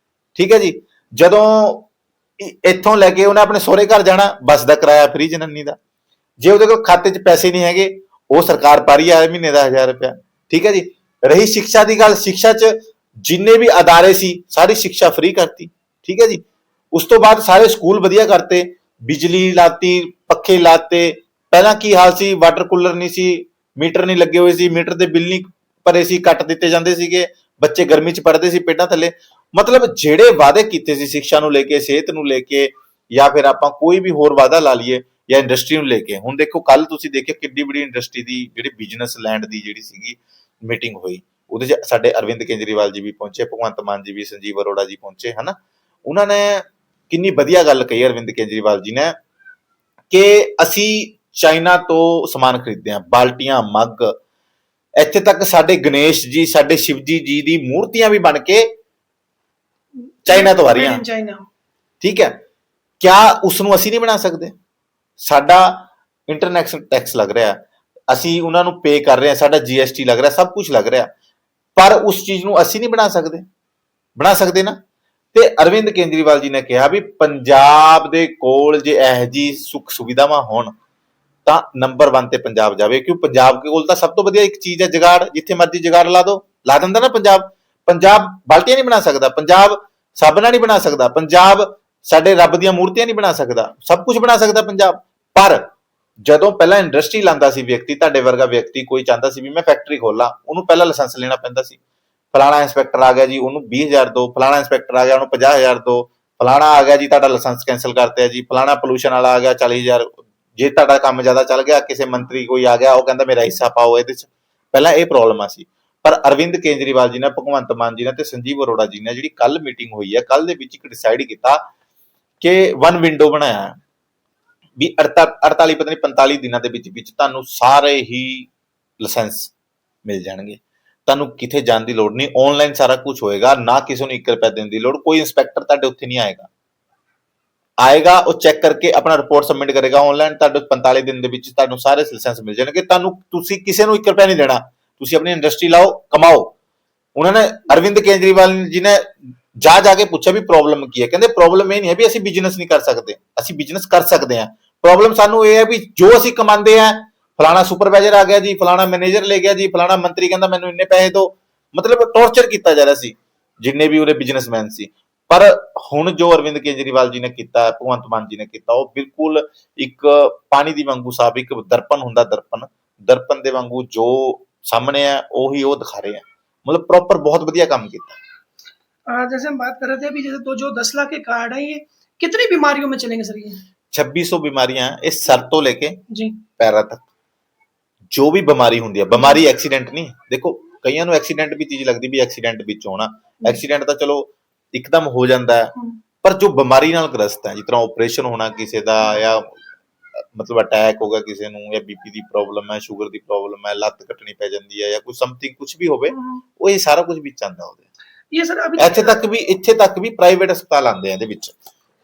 ਠੀਕ ਹੈ ਜੀ। ਜਦੋਂ ਇੱਥੋਂ ਲੈ ਕੇ ਉਹਨੇ ਆਪਣੇ ਸਹੁਰੇ ਘਰ ਜਾਣਾ, ਬੱਸ ਦਾ ਕਿਰਾਇਆ ਫ੍ਰੀ ਜਨਾਨੀ ਦਾ। ਜੇ ਉਹਦੇ ਕੋਲ ਖਾਤੇ 'ਚ ਪੈਸੇ ਨਹੀਂ ਹੈਗੇ, ਉਹ ਸਰਕਾਰ ਪਾ ਰਹੀ ਹੈ ਮਹੀਨੇ ਦਾ 1,000 ਰੁਪਇਆ, ਠੀਕ ਹੈ ਜੀ। ਰਹੀ ਸਿੱਖਿਆ ਦੀ ਗੱਲ, ਸਿੱਖਿਆ 'ਚ ਜਿੰਨੇ ਵੀ ਅਦਾਰੇ ਸੀ ਸਾਰੀ ਸਿੱਖਿਆ ਫ੍ਰੀ ਕਰਤੀ, ਠੀਕ ਹੈ ਜੀ। ਉਸ ਤੋਂ ਬਾਅਦ ਸਾਰੇ ਸਕੂਲ ਵਧੀਆ ਕਰਤੇ, ਬਿਜਲੀ ਲਾਤੀ, ਪੱਖੇ ਲਾਤੇ। ਪਹਿਲਾਂ ਕੀ ਹਾਲ ਸੀ, ਵਾਟਰ ਕੂਲਰ ਨਹੀਂ ਸੀ, ਮੀਟਰ ਨਹੀਂ ਲੱਗੇ ਹੋਏ ਸੀ, ਮੀਟਰ ਦੇ ਬਿੱਲ ਨਹੀਂ ਭਰੇ ਸੀ, ਕੱਟ ਦਿੱਤੇ ਜਾਂਦੇ ਸੀਗੇ, ਬੱਚੇ ਗਰਮੀ 'ਚ ਪੜ੍ਹਦੇ ਸੀ ਪੇਡਾਂ ਥੱਲੇ। ਮਤਲਬ ਜਿਹੜੇ ਵਾਅਦੇ ਕੀਤੇ ਸੀ ਸਿੱਖਿਆ ਨੂੰ ਲੈ ਕੇ, ਸਿਹਤ ਨੂੰ ਲੈ ਕੇ, ਜਾਂ ਫਿਰ ਆਪਾਂ ਕੋਈ ਵੀ ਹੋਰ ਵਾਅਦਾ ਲਾ ਲਈਏ, ਜਾਂ ਇੰਡਸਟਰੀ ਨੂੰ ਲੈ ਕੇ। ਹੁਣ ਦੇਖੋ ਕੱਲ ਤੁਸੀਂ ਦੇਖਿਆ ਕਿੰਨੀ ਬੜੀ ਇੰਡਸਟਰੀ ਦੀ ਜਿਹੜੀ ਬਿਜ਼ਨਸ ਲੈਂਡ ਦੀ ਜਿਹੜੀ ਸੀਗੀ ਮੀਟਿੰਗ ਹੋਈ, ਉਹਦੇ 'ਚ ਸਾਡੇ ਅਰਵਿੰਦ ਕੇਜਰੀਵਾਲ ਜੀ ਵੀ ਪਹੁੰਚੇ, ਭਗਵੰਤ ਮਾਨ ਜੀ ਵੀ, ਸੰਜੀਵ ਅਰੋੜਾ ਜੀ ਪਹੁੰਚੇ, ਹਨਾ। ਉਹਨਾਂ ਨੇ ਕਿੰਨੀ ਵਧੀਆ ਗੱਲ ਕਹੀ ਅਰਵਿੰਦ ਕੇਜਰੀਵਾਲ ਜੀ ਨੇ ਕਿ ਅਸੀਂ ਚਾਈਨਾ ਤੋਂ ਸਮਾਨ ਖਰੀਦਦੇ ਹਾਂ, ਬਾਲਟੀਆਂ, ਮੱਗ, ਇੱਥੇ ਤੱਕ ਸਾਡੇ ਗਣੇਸ਼ ਜੀ, ਸਾਡੇ ਸ਼ਿਵਜੀ ਜੀ ਦੀ ਮੂਰਤੀਆਂ ਵੀ ਬਣ ਕੇ ਚਾਈਨਾ ਤੋਂ ਆ ਰਹੀਆਂ, चाइना। ਠੀਕ ਹੈ। ਕਿਆ ਉਸ ਨੂੰ ਅਸੀਂ ਨਹੀਂ ਬਣਾ ਸਕਦੇ? ਸਾਡਾ ਇੰਟਰਨੈਸ਼ਨਲ ਟੈਕਸ ਲੱਗ ਰਿਹਾ, ਅਸੀਂ ਉਹਨਾਂ ਨੂੰ ਪੇ ਕਰ ਰਹੇ ਹਾਂ, ਸਾਡਾ GST ਲੱਗ ਰਿਹਾ, ਸਭ ਕੁਝ ਲੱਗ ਰਿਹਾ, ਪਰ ਉਸ ਚੀਜ਼ ਨੂੰ ਅਸੀਂ ਨਹੀਂ ਬਣਾ ਸਕਦੇ? ਬਣਾ ਸਕਦੇ ਨਾ। ਤੇ ਅਰਵਿੰਦ ਕੇਜਰੀਵਾਲ ਜੀ ਨੇ ਕਿਹਾ ਵੀ ਪੰਜਾਬ ਦੇ ਕੋਲ ਜੇ ਇਹੋ ਜਿਹੀ ਸੁੱਖ ਸੁਵਿਧਾਵਾਂ ਹੋਣ ਤਾਂ ਨੰਬਰ 1 ਤੇ ਪੰਜਾਬ ਜਾਵੇ। ਕਿਉਂ? ਪੰਜਾਬ ਕੋਲ ਤਾਂ ਸਭ ਤੋਂ ਵਧੀਆ ਇੱਕ ਚੀਜ਼ ਹੈ ਜੁਗਾੜ, ਜਿੱਥੇ ਮਰਜ਼ੀ ਜੁਗਾੜ ਲਾ ਦੋ, ਲਾ ਦਿੰਦਾ ਨਾ ਪੰਜਾਬ। ਪੰਜਾਬ ਬਾਲਟੀਆਂ ਨਹੀਂ ਬਣਾ ਸਕਦਾ, ਪੰਜਾਬ ਸਾਬਣਾ ਨਹੀਂ ਬਣਾ ਸਕਦਾ, ਪੰਜਾਬ ਸਾਡੇ ਰੱਬ ਦੀਆਂ ਮੂਰਤੀਆਂ ਨਹੀਂ ਬਣਾ ਸਕਦਾ, ਸਭ ਕੁਝ ਬਣਾ ਸਕਦਾ ਪੰਜਾਬ। ਪਰ ਜਦੋਂ ਪਹਿਲਾਂ ਇੰਡਸਟਰੀ ਲਾਂਦਾ ਸੀ ਵਿਅਕਤੀ, ਤੁਹਾਡੇ ਵਰਗਾ ਵਿਅਕਤੀ ਕੋਈ ਚਾਹੁੰਦਾ ਸੀ ਵੀ ਮੈਂ ਫੈਕਟਰੀ ਖੋਲਾਂ, ਉਹਨੂੰ ਪਹਿਲਾਂ ਲਾਇਸੈਂਸ ਲੈਣਾ ਪੈਂਦਾ ਸੀ। ਫਲਾਣਾ ਇੰਸਪੈਕਟਰ ਆ ਗਿਆ ਜੀ, ਉਹਨੂੰ 20,000 ਦੋ, ਫਲਾਣਾ ਇੰਸਪੈਕਟਰ ਆ ਗਿਆ, ਉਹਨੂੰ 50,000 ਦੋ, ਫਲਾਣਾ ਆ ਗਿਆ ਜੀ ਤੁਹਾਡਾ ਲਾਇਸੈਂਸ ਕੈਂਸਲ ਕਰਤੇ ਜੀ, ਫਲਾਣਾ ਪੋਲੂਸ਼ਨ ਵਾਲਾ ਆ ਗਿਆ 40,000। ਜੇ ਤੁਹਾਡਾ ਕੰਮ ਜ਼ਿਆਦਾ ਚੱਲ ਗਿਆ, ਕਿਸੇ ਮੰਤਰੀ ਕੋਈ ਆ ਗਿਆ, ਉਹ ਕਹਿੰਦਾ ਮੇਰਾ ਹਿੱਸਾ ਪਾਓ ਇਹਦੇ 'ਚ। ਪਹਿਲਾਂ ਇਹ ਪ੍ਰੋਬਲਮਾਂ ਸੀ। ਪਰ ਅਰਵਿੰਦ ਕੇਜਰੀਵਾਲ ਜੀ ਨੇ, ਭਗਵੰਤ ਮਾਨ ਜੀ ਨੇ ਤੇ ਸੰਜੀਵ ਅਰੋੜਾ ਜੀ ਨੇ ਜਿਹੜੀ ਕੱਲ ਮੀਟਿੰਗ ਹੋਈ ਹੈ, ਕੱਲ ਦੇ ਵਿੱਚ ਇੱਕ ਡਿਸਾਈਡ ਕੀਤਾ ਕਿ 1 ਵਿੰਡੋ ਬਣਾਇਆ ਵੀ 48 ਪਤਾ ਨਹੀਂ 45 ਦਿਨਾਂ ਦੇ ਵਿੱਚ ਤੁਹਾਨੂੰ ਸਾਰੇ ਹੀ ਲਾਇਸੈਂਸ ਮਿਲ ਜਾਣਗੇ। ਤੁਹਾਨੂੰ ਕਿਤੇ ਜਾਣ ਦੀ ਲੋੜ ਨਹੀਂ, ਆਨਲਾਈਨ ਸਾਰਾ ਕੁਝ ਹੋਏਗਾ, ਨਾ ਕਿਸੇ ਨੂੰ 1 ਰੁਪਇਆ ਦੇਣ ਦੀ ਲੋੜ। ਕੋਈ ਇੰਸਪੈਕਟਰ ਤੁਹਾਡੇ ਉੱਥੇ ਨਹੀਂ ਆਏਗਾ, ਉਹ ਚੈੱਕ ਕਰਕੇ ਆਪਣਾ ਰਿਪੋਰਟ ਸਬਮਿਟ ਕਰੇਗਾ ਆਨਲਾਈਨ, ਤੁਹਾਡੇ 45 ਦਿਨ ਦੇ ਵਿੱਚ ਤੁਹਾਨੂੰ ਸਾਰੇ ਲਾਇਸੈਂਸ ਮਿਲ ਜਾਣਗੇ। ਤੁਸੀਂ ਕਿਸੇ ਨੂੰ 1 ਰੁਪਇਆ ਨਹੀਂ ਦੇਣਾ, ਤੁਸੀਂ ਆਪਣੀ ਇੰਡਸਟਰੀ ਲਾਓ, ਕਮਾਓ। ਉਹਨਾਂ ਨੇ, ਅਰਵਿੰਦ ਕੇਜਰੀਵਾਲ ਜੀ ਨੇ ਜਾ ਕੇ ਪੁੱਛਿਆ ਵੀ ਪ੍ਰੋਬਲਮ ਕੀ ਹੈ? ਕਹਿੰਦੇ ਪ੍ਰੋਬਲਮ ਇਹ ਨਹੀਂ ਹੈ ਵੀ ਅਸੀਂ ਬਿਜ਼ਨਸ ਨਹੀਂ ਕਰ ਸਕਦੇ, ਅਸੀਂ ਬਿਜ਼ਨਸ ਕਰ ਸਕਦੇ ਹਾਂ। ਪ੍ਰੋਬਲਮ ਸਾਨੂੰ ਇਹ ਹੈ ਵੀ ਜੋ ਅਸੀਂ ਕਮਾਉਂਦੇ ਹਾਂ, ਫਲਾਣਾ ਸੁਪਰਵਾਈਜ਼ਰ ਆ ਗਿਆ ਜੀ, ਫਲਾਣਾ ਮੈਨੇਜਰ ਲੈ ਗਿਆ ਜੀ, ਫਲਾਣਾ ਮੰਤਰੀ ਕਹਿੰਦਾ ਮੈਨੂੰ ਇੰਨੇ ਪੈਸੇ ਦਿਓ। ਮਤਲਬ ਟੌਰਚਰ ਕੀਤਾ ਜਾ ਰਿਹਾ ਸੀ ਜਿੰਨੇ ਵੀ ਉਹਦੇ ਬਿਜ਼ਨਸਮੈਨ ਸੀ। ਪਰ ਹੁਣ ਜੋ ਅਰਵਿੰਦ ਕੇਜਰੀਵਾਲ ਜੀ ਨੇ ਕੀਤਾ, ਭਗਵੰਤ ਮਾਨ ਜੀ ਨੇ ਕੀਤਾ, ਉਹ ਬਿਲਕੁਲ ਇੱਕ ਪਾਣੀ ਦੀ ਵਾਂਗੂ ਸਾਫ, ਇੱਕ ਦਰਪਣ ਹੁੰਦਾ, ਦਰਪਣ ਦੇ ਵਾਂਗੂ ਜੋ ਸਾਹਮਣੇ ਹੈ ਉਹੀ ਉਹ ਦਿਖਾ ਰਹੇ ਆ। मतलब प्रॉपर बहुत बढ़िया काम किया। जैसे हम बात कर रहे थे अभी, जैसे तो जो 10 लाख के कार्ड है, ये कितनी बीमारियों में चलेंगे सर? ये 2600 बीमारियां हैं, इस सर तो लेके जी पैरा तक जो भी बीमारी होंगी है। बीमारी एक्सीडेंट नहीं, देखो ਕਈਆਂ ਨੂੰ ਐਕਸੀਡੈਂਟ ਵੀ ਚੀਜ਼ ਲੱਗਦੀ ਵੀ ਐਕਸੀਡੈਂਟ ਵਿੱਚ ਹੋਣਾ। ਐਕਸੀਡੈਂਟ ਤਾਂ ਚਲੋ ਇੱਕਦਮ ਹੋ ਜਾਂਦਾ ਹੈ, ਪਰ ਜੋ ਬਿਮਾਰੀ ਨਾਲ ਗ੍ਰਸਤ ਹੈ, ਜਿਸ ਤਰ੍ਹਾਂ ਆਪਰੇਸ਼ਨ ਹੋਣਾ ਕਿਸੇ ਦਾ, ਜਾਂ ਮਤਲਬ ਅਟੈਕ ਹੋ ਗਿਆ ਕਿਸੇ ਨੂੰ, ਜਾਂ ਬੀਪੀ ਦੀ ਪ੍ਰੋਬਲਮ ਹੈ, ਸ਼ੂਗਰ ਦੀ ਪ੍ਰੋਬਲਮ ਹੈ, ਲੱਤ ਕੱਟਣੀ ਪੈ ਜਾਂਦੀ ਹੈ, ਜਾਂ ਕੋਈ ਸਮਥਿੰਗ ਕੁਝ ਵੀ ਹੋਵੇ, ਉਹ ਇਹ ਸਾਰਾ ਕੁਝ ਵਿੱਚ ਆਉਂਦਾ ਉਹਦੇ। ये सर अभी ਇੱਥੇ ਤੱਕ ਵੀ ਪ੍ਰਾਈਵੇਟ ਹਸਪਤਾਲ ਆਉਂਦੇ ਆ ਇਹਦੇ ਵਿੱਚ।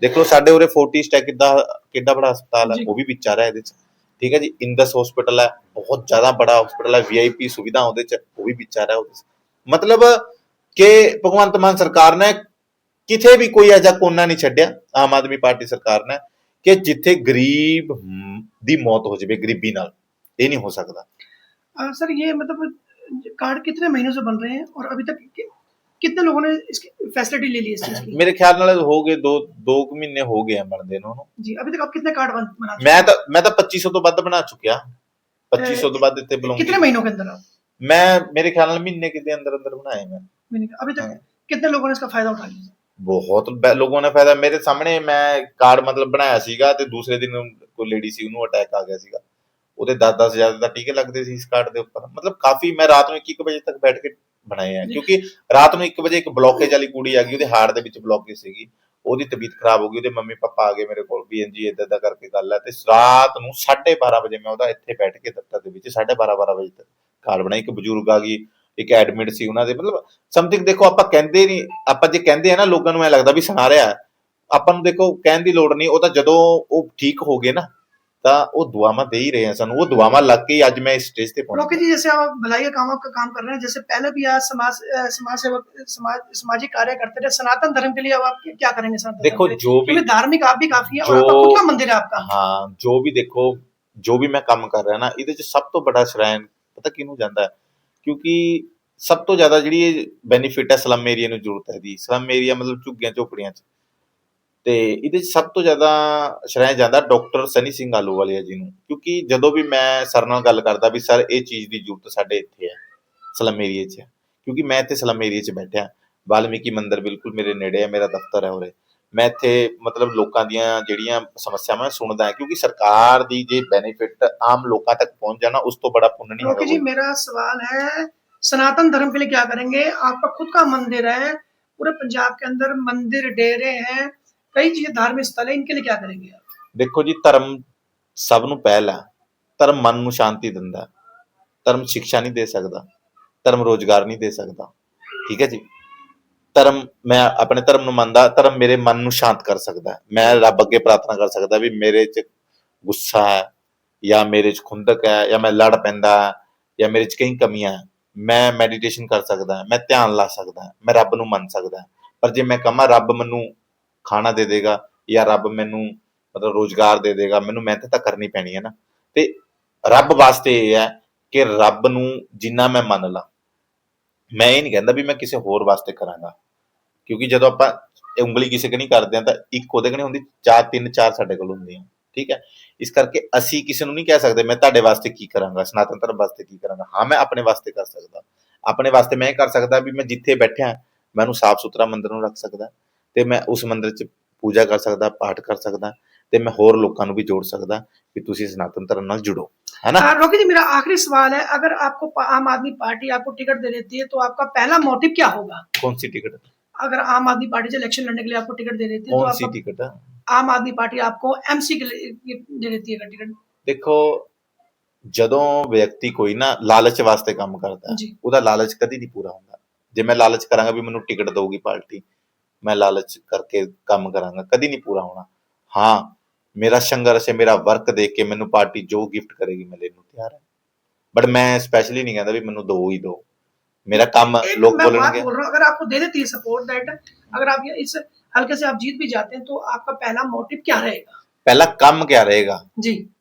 ਦੇਖ ਲਓ ਸਾਡੇ ਉਰੇ ਫੋਰਟਿਸਟ ਹੈ, ਕਿੱਡਾ ਬੜਾ ਹਸਪਤਾਲ ਹੈ, ਉਹ ਵੀ ਵਿੱਚ ਆ ਰਿਹਾ ਇਹਦੇ 'ਚ। ਠੀਕ ਹੈ ਜੀ, ਇੰਦਸ ਹਸਪੀਟਲ ਹੈ, ਬਹੁਤ ਜ਼ਿਆਦਾ ਬੜਾ ਹਸਪੀਟਲ ਹੈ, VIP ਸੁਵਿਧਾ ਉਹਦੇ 'ਚ, ਉਹ ਵੀ ਵਿੱਚ ਆ ਰਿਹਾ ਉਹਦੇ 'ਚ। ਮਤਲਬ ਕਿ ਭਗਵੰਤ ਮਾਨ ਸਰਕਾਰ ਨੇ ਕਿਤੇ ਵੀ ਕੋਈ ਐਜਾ ਕੋਨਾ ਨਹੀਂ ਛੱਡਿਆ, ਆਮ ਆਦਮੀ ਪਾਰਟੀ ਸਰਕਾਰ ਨੇ, ਕਿ ਜਿੱਥੇ ਗਰੀਬ ਦੀ ਮੌਤ ਹੋ ਜਾਵੇ ਗਰੀਬੀ ਨਾਲ। ਇਹ ਨਹੀਂ ਹੋ ਸਕਦਾ। सर ये मतलब कार्ड कितने महीनों से बन रहे हैं और अभी तक कितने लोगों ने इसकी फैसिलिटी ले ली इस चीज की? ਮੇਰੇ ਖਿਆਲ ਨਾਲ ਹੋ ਗਏ 2 ਮਹੀਨੇ ਹੋ ਗਏ ਆ ਬਣਦੇ ਨੂੰ ਉਹਨੂੰ। जी अभी तक आप कितने कार्ड बना चुके ਮੈਂ ਤਾਂ 2500 ਤੋਂ ਵੱਧ ਬਣਾ ਚੁੱਕਿਆ। 2500 ਤੋਂ ਵੱਧ ਇੱਥੇ हैं? ਬਿਲੋਂਗ कितने महीनों के अंदर आप? ਮੈਂ ਮੇਰੇ ਖਿਆਲ ਨਾਲ ਮਹੀਨੇ ਦੇ ਅੰਦਰ ਬਣਾਏ ਮੈਂ। अभी तक हाँ। कितने लोगों ने इसका फायदा उठा लिया? ਬਹੁਤ ਲੋਕਾਂ ਨੇ ਫਾਇਦਾ। ਮੇਰੇ ਸਾਹਮਣੇ ਮੈਂ ਕਾਰਡ ਮਤਲਬ ਬਣਾਇਆ ਸੀਗਾ, ਤੇ ਦੂਸਰੇ ਦਿਨ ਕੋਈ ਲੇਡੀ ਸੀ, ਉਹਨੂੰ ਅਟੈਕ ਆ ਗਿਆ ਸੀਗਾ। ਉਹਦੇ 10-10 ਹਜ਼ਾਰ ਦਾ ਟੀਕੇ ਲੱਗਦੇ ਸੀ ਇਸ ਕਾਰਡ ਦੇ ਉੱਪਰ। ਮਤਲਬ ਕਾਫੀ ਮੈਂ ਰਾਤ ਨੂੰ 1 ਵਜੇ ਤੱਕ ਬੈਠ ਕੇ ਬਣਾਏ ਆ, ਕਿਉਂਕਿ ਰਾਤ ਨੂੰ 1 ਵਜੇ ਇੱਕ ਬਲੌਕੇਜ ਵਾਲੀ ਕੁੜੀ ਆ ਗਈ, ਉਹਦੇ ਹਾਰਟ ਦੇ ਵਿੱਚ ਬਲੌਕੇਜ ਸੀਗੀ, ਉਹਦੀ ਤਬੀਅਤ ਖਰਾਬ ਹੋ ਗਈ। ਉਹਦੇ ਮੰਮੀ ਪਾਪਾ ਆ ਗਏ ਮੇਰੇ ਕੋਲ ਵੀ ਜੀ ਏਦਾਂ ਕਰਕੇ ਗੱਲ ਹੈ, ਤੇ ਰਾਤ ਨੂੰ 12:30 ਵਜੇ ਮੈਂ ਉਹਦਾ ਇੱਥੇ ਬੈਠ ਕੇ ਦਫ਼ਤਰ ਦੇ ਵਿੱਚ 12:30 ਵਜੇ ਤੱਕ ਕਾਰਡ ਬਣਾਈ। ਇੱਕ ਬਜ਼ੁਰਗ ਆ ਗਈ, ਇੱਕ ਐਡਮਿਟ ਸੀ ਉਹਨਾਂ ਦੇ। ਮਤਲਬ ਸਮਥਿੰਗ ਦੇਖੋ, ਆਪਾਂ ਕਹਿੰਦੇ ਨਹੀਂ, ਆਪਾਂ ਜੇ ਕਹਿੰਦੇ ਆ ਨਾ ਲੋਕਾਂ ਨੂੰ ਐ ਲੱਗਦਾ ਵੀ ਸੁਣਾ ਰਿਹਾ, ਆਪਾਂ ਨੂੰ ਦੇਖੋ ਕਹਿਣ ਦੀ ਲੋੜ ਨਹੀਂ। ਉਹ ਤਾਂ ਜਦੋਂ ਉਹ ਠੀਕ ਹੋ ਗਏ ਨਾ, ਤਾਂ ਉਹ ਦੁਆਵਾਂ ਦੇ ही रहे हैं ਸਾਨੂੰ। ਉਹ ਦੁਆਵਾਂ ਲੱਗ के ਅੱਜ मैं इस स्टेज पे पहुंचा। रोके जी, जैसे आप भलाई का काम आपका काम कर रहे हैं, जैसे पहले भी आप समाज सेवक सामाजिक कार्य करते रहे, सनातन धर्म के लिए अब आप क्या करेंगे? सनातन देखो धर्म के लिए? जो भी क्योंकि धार्मिक आप भी काफी है और आपका खुद का मंदिर है आपका। हाँ, जो भी देखो, जो भी मैं ਕੰਮ ਕਰ ਰਿਹਾ ਨਾ, ਇਹਦੇ 'ਚ ਸਭ ਤੋਂ ਬੜਾ ਸ਼ਰੇਣ ਪਤਾ ਕਿਹਨੂੰ ਜਾਂਦਾ ਹੈ? ਕਿਉਂਕਿ ਸਭ ਤੋਂ ਜ਼ਿਆਦਾ ਜਿਹੜੀ ਬੈਨੀਫਿਟ ਹੈ ਸਲਮ ਏਰੀਆ ਨੂੰ ਜ਼ਰੂਰਤ ਹੈ ਦੀ। ਸਲਮ ਏਰੀਆ ਮਤਲਬ ਝੁੱਗੀਆਂ ਝੋਪੜੀਆਂ 'ਚ, ਤੇ ਇਹਦੇ 'ਚ ਸਭ ਤੋਂ ਜ਼ਿਆਦਾ ਸ਼ਰੇਣ ਜਾਂਦਾ ਡਾਕਟਰ ਸਨੀ ਸਿੰਘ ਆਹਲੂਵਾਲੀਆ ਜੀ ਨੂੰ। ਕਿਉਂਕਿ ਜਦੋਂ ਵੀ ਮੈਂ ਸਰ ਨਾਲ ਗੱਲ ਕਰਦਾ ਵੀ ਸਰ ਇਹ ਚੀਜ਼ ਦੀ ਜ਼ਰੂਰਤ ਸਾਡੇ ਇੱਥੇ ਹੈ, ਸਲਮ ਏਰੀਏ 'ਚ ਹੈ, ਕਿਉਂਕਿ ਮੈਂ ਇੱਥੇ ਸਲਮ ਏਰੀਏ 'ਚ ਬੈਠਿਆ। ਵਾਲਮੀਕੀ ਮੰਦਿਰ ਬਿਲਕੁਲ ਮੇਰੇ ਨੇੜੇ ਹੈ, ਮੇਰਾ ਦਫ਼ਤਰ ਹੈ ਉਰੇ। ਮੈਂ ਇੱਥੇ ਮਤਲਬ ਲੋਕਾਂ ਦੀਆਂ ਜਿਹੜੀਆਂ ਸਮੱਸਿਆਵਾਂ ਸੁਣਦਾ, ਕਿਉਂਕਿ ਸਰਕਾਰ ਦੀ ਜੇ ਬੈਨੀਫਿਟ ਆਮ ਲੋਕਾਂ ਤੱਕ ਪਹੁੰਚ ਜਾਣਾ, ਉਸ ਤੋਂ बड़ा पुण्य नहीं रोके जी, होगा। मेरा सवाल है, सनातन धर्म के लिए क्या करेंगे? आपका खुद का मंदिर है, पूरे पंजाब के अंदर मंदिर डेरे हैं, कई चीजें धार्मिक स्थल है, इनके लिए क्या करेंगे आप? ਦੇਖੋ ਜੀ, ਧਰਮ ਸਭ ਨੂੰ ਪਹਿਲ ਹੈ। ਧਰਮ ਮਨ ਨੂੰ ਸ਼ਾਂਤੀ ਦਿੰਦਾ। ਧਰਮ ਸਿੱਖਿਆ ਨਹੀਂ ਦੇ ਸਕਦਾ, ਧਰਮ ਰੋਜ਼ਗਾਰ ਨਹੀਂ ਦੇ ਸਕਦਾ। ਠੀਕ ਹੈ ਜੀ, ਧਰਮ ਮੈਂ ਆਪਣੇ ਧਰਮ ਨੂੰ ਮੰਨਦਾ। ਧਰਮ ਮੇਰੇ ਮਨ ਨੂੰ ਸ਼ਾਂਤ ਕਰ ਸਕਦਾ। ਮੈਂ ਰੱਬ ਅੱਗੇ ਪ੍ਰਾਰਥਨਾ ਕਰ ਸਕਦਾ ਵੀ ਮੇਰੇ 'ਚ ਗੁੱਸਾ ਹੈ, ਜਾਂ ਮੇਰੇ 'ਚ ਖੁੰਦਕ ਹੈ, ਜਾਂ ਮੈਂ ਲੜ ਪੈਂਦਾ, ਜਾਂ ਮੇਰੇ 'ਚ ਕਈ ਕਮੀਆਂ ਹੈ, ਮੈਂ ਮੈਡੀਟੇਸ਼ਨ ਕਰ ਸਕਦਾ, ਮੈਂ ਧਿਆਨ ਲਾ ਸਕਦਾ, ਮੈਂ ਰੱਬ ਨੂੰ ਮੰਨ ਸਕਦਾ। ਪਰ ਜੇ ਮੈਂ ਕਹਾਂ ਰੱਬ ਮੈਨੂੰ ਖਾਣਾ ਦੇ ਦੇਗਾ, ਜਾਂ ਰੱਬ ਮੈਨੂੰ ਮਤਲਬ ਰੋਜ਼ਗਾਰ ਦੇ ਦੇਗਾ, ਮੈਨੂੰ ਮਿਹਨਤ ਤਾਂ ਕਰਨੀ ਪੈਣੀ ਹੈ ਨਾ। ਤੇ ਰੱਬ ਵਾਸਤੇ ਇਹ ਹੈ ਕਿ ਰੱਬ ਨੂੰ ਜਿੰਨਾ ਮੈਂ ਮੰਨ ਲਾਂ, ਮੈਂ ਇਹ ਨਹੀਂ ਕਹਿੰਦਾ ਵੀ ਮੈਂ ਕਿਸੇ ਹੋਰ ਵਾਸਤੇ ਕਰਾਂਗਾ, ਕਿਉਂਕਿ ਜਦੋਂ ਆਪਾਂ ਉਂਗਲੀ ਕਿਸੇ ਕਨੀ ਕਰਦੇ ਹਾਂ ਤਾਂ ਇੱਕ ਉਹਦੇ ਕਨੀ ਹੁੰਦੀ, 3-4 ਸਾਡੇ ਕੋਲ ਹੁੰਦੀਆਂ। ਠੀਕ ਹੈ, ਇਸ ਕਰਕੇ ਅਸੀਂ ਕਿਸੇ ਨੂੰ ਨਹੀਂ ਕਹਿ ਸਕਦੇ ਮੈਂ ਤੁਹਾਡੇ ਵਾਸਤੇ ਕੀ ਕਰਾਂਗਾ, ਸਨਾਤਨ ਧਰਮ ਵਾਸਤੇ ਕੀ ਕਰਾਂਗਾ। ਹਾਂ, ਮੈਂ ਆਪਣੇ ਵਾਸਤੇ ਕਰ ਸਕਦਾ। ਆਪਣੇ ਵਾਸਤੇ ਮੈਂ ਇਹ ਕਰ ਸਕਦਾ ਵੀ ਮੈਂ ਜਿੱਥੇ ਬੈਠਿਆ ਮੈਂ ਉਹਨੂੰ ਸਾਫ਼ ਸੁਥਰਾ ਮੰਦਿਰ ਨੂੰ ਰੱਖ ਸਕਦਾ, ਤੇ ਮੈਂ ਉਸ ਮੰਦਿਰ 'ਚ ਪੂਜਾ ਕਰ ਸਕਦਾ, ਪਾਠ ਕਰ ਸਕਦਾ, ਤੇ ਮੈਂ ਹੋਰ ਲੋਕਾਂ ਨੂੰ ਵੀ ਜੋੜ ਸਕਦਾ ਵੀ ਤੁਸੀਂ ਸਨਾਤਨ ਧਰਮ ਨਾਲ जुड़ो, है ना? रोके जी, मेरा आखिरी सवाल है, अगर आपको आम आदमी पार्टी आपको टिकट दे देती है, तो आपका पहला मोटिव क्या होगा? कौन सी टिकट? अगर आम आदमी पार्टी से इलेक्शन लड़ने के लिए आपको टिकट दे देती है, तो कौन सी आपका टिकट है? आम आदमी पार्टी आपको MC के लिए दे देती है अगर टिकट? ਦੇਖੋ, ਜਦੋਂ ਵਿਅਕਤੀ ਕੋਈ ਨਾ ਲਾਲਚ ਵਾਸਤੇ ਕੰਮ ਕਰਦਾ, ਜੀ। ਉਹਦਾ ਲਾਲਚ ਕਦੀ ਨਹੀਂ ਪੂਰਾ ਹੁੰਦਾ। ਜੇ ਮੈਂ ਲਾਲਚ ਕਰਾਂਗਾ ਵੀ ਮੈਨੂੰ ਟਿਕਟ ਦਊਗੀ ਪਾਰਟੀ, ਮੈਂ ਲਾਲਚ ਕਰਕੇ ਕੰਮ ਕਰਾਂਗਾ, ਕਦੀ ਨਹੀਂ ਪੂਰਾ ਹੋਣਾ। ਹਾਂ, ਮੇਰਾ ਸੰਘਰਸ਼ ਹੈ, ਮੇਰਾ ਵਰਕ ਦੇਖ ਕੇ ਮੈਨੂੰ ਪਾਰਟੀ ਜੋ ਗਿਫਟ ਕਰੇਗੀ ਮੈਂ ਲੈਣ ਨੂੰ ਤਿਆਰ ਹਾਂ, ਬਟ ਮੈਂ ਸਪੈਸ਼ਲੀ ਨਹੀਂ ਕਹਿੰਦਾ ਵੀ ਮੈਨੂੰ ਦੋ ਹੀ ਦੋ। मेरा काम लोग मैं बात बोलेंगे। बोल रहा हूँ, अगर आपको दे देती है सपोर्ट दैट, अगर आप ये इस हल्के से आप जीत भी जाते हैं, तो आपका पहला मोटिव क्या रहेगा? पहला काम क्या रहेगा जी?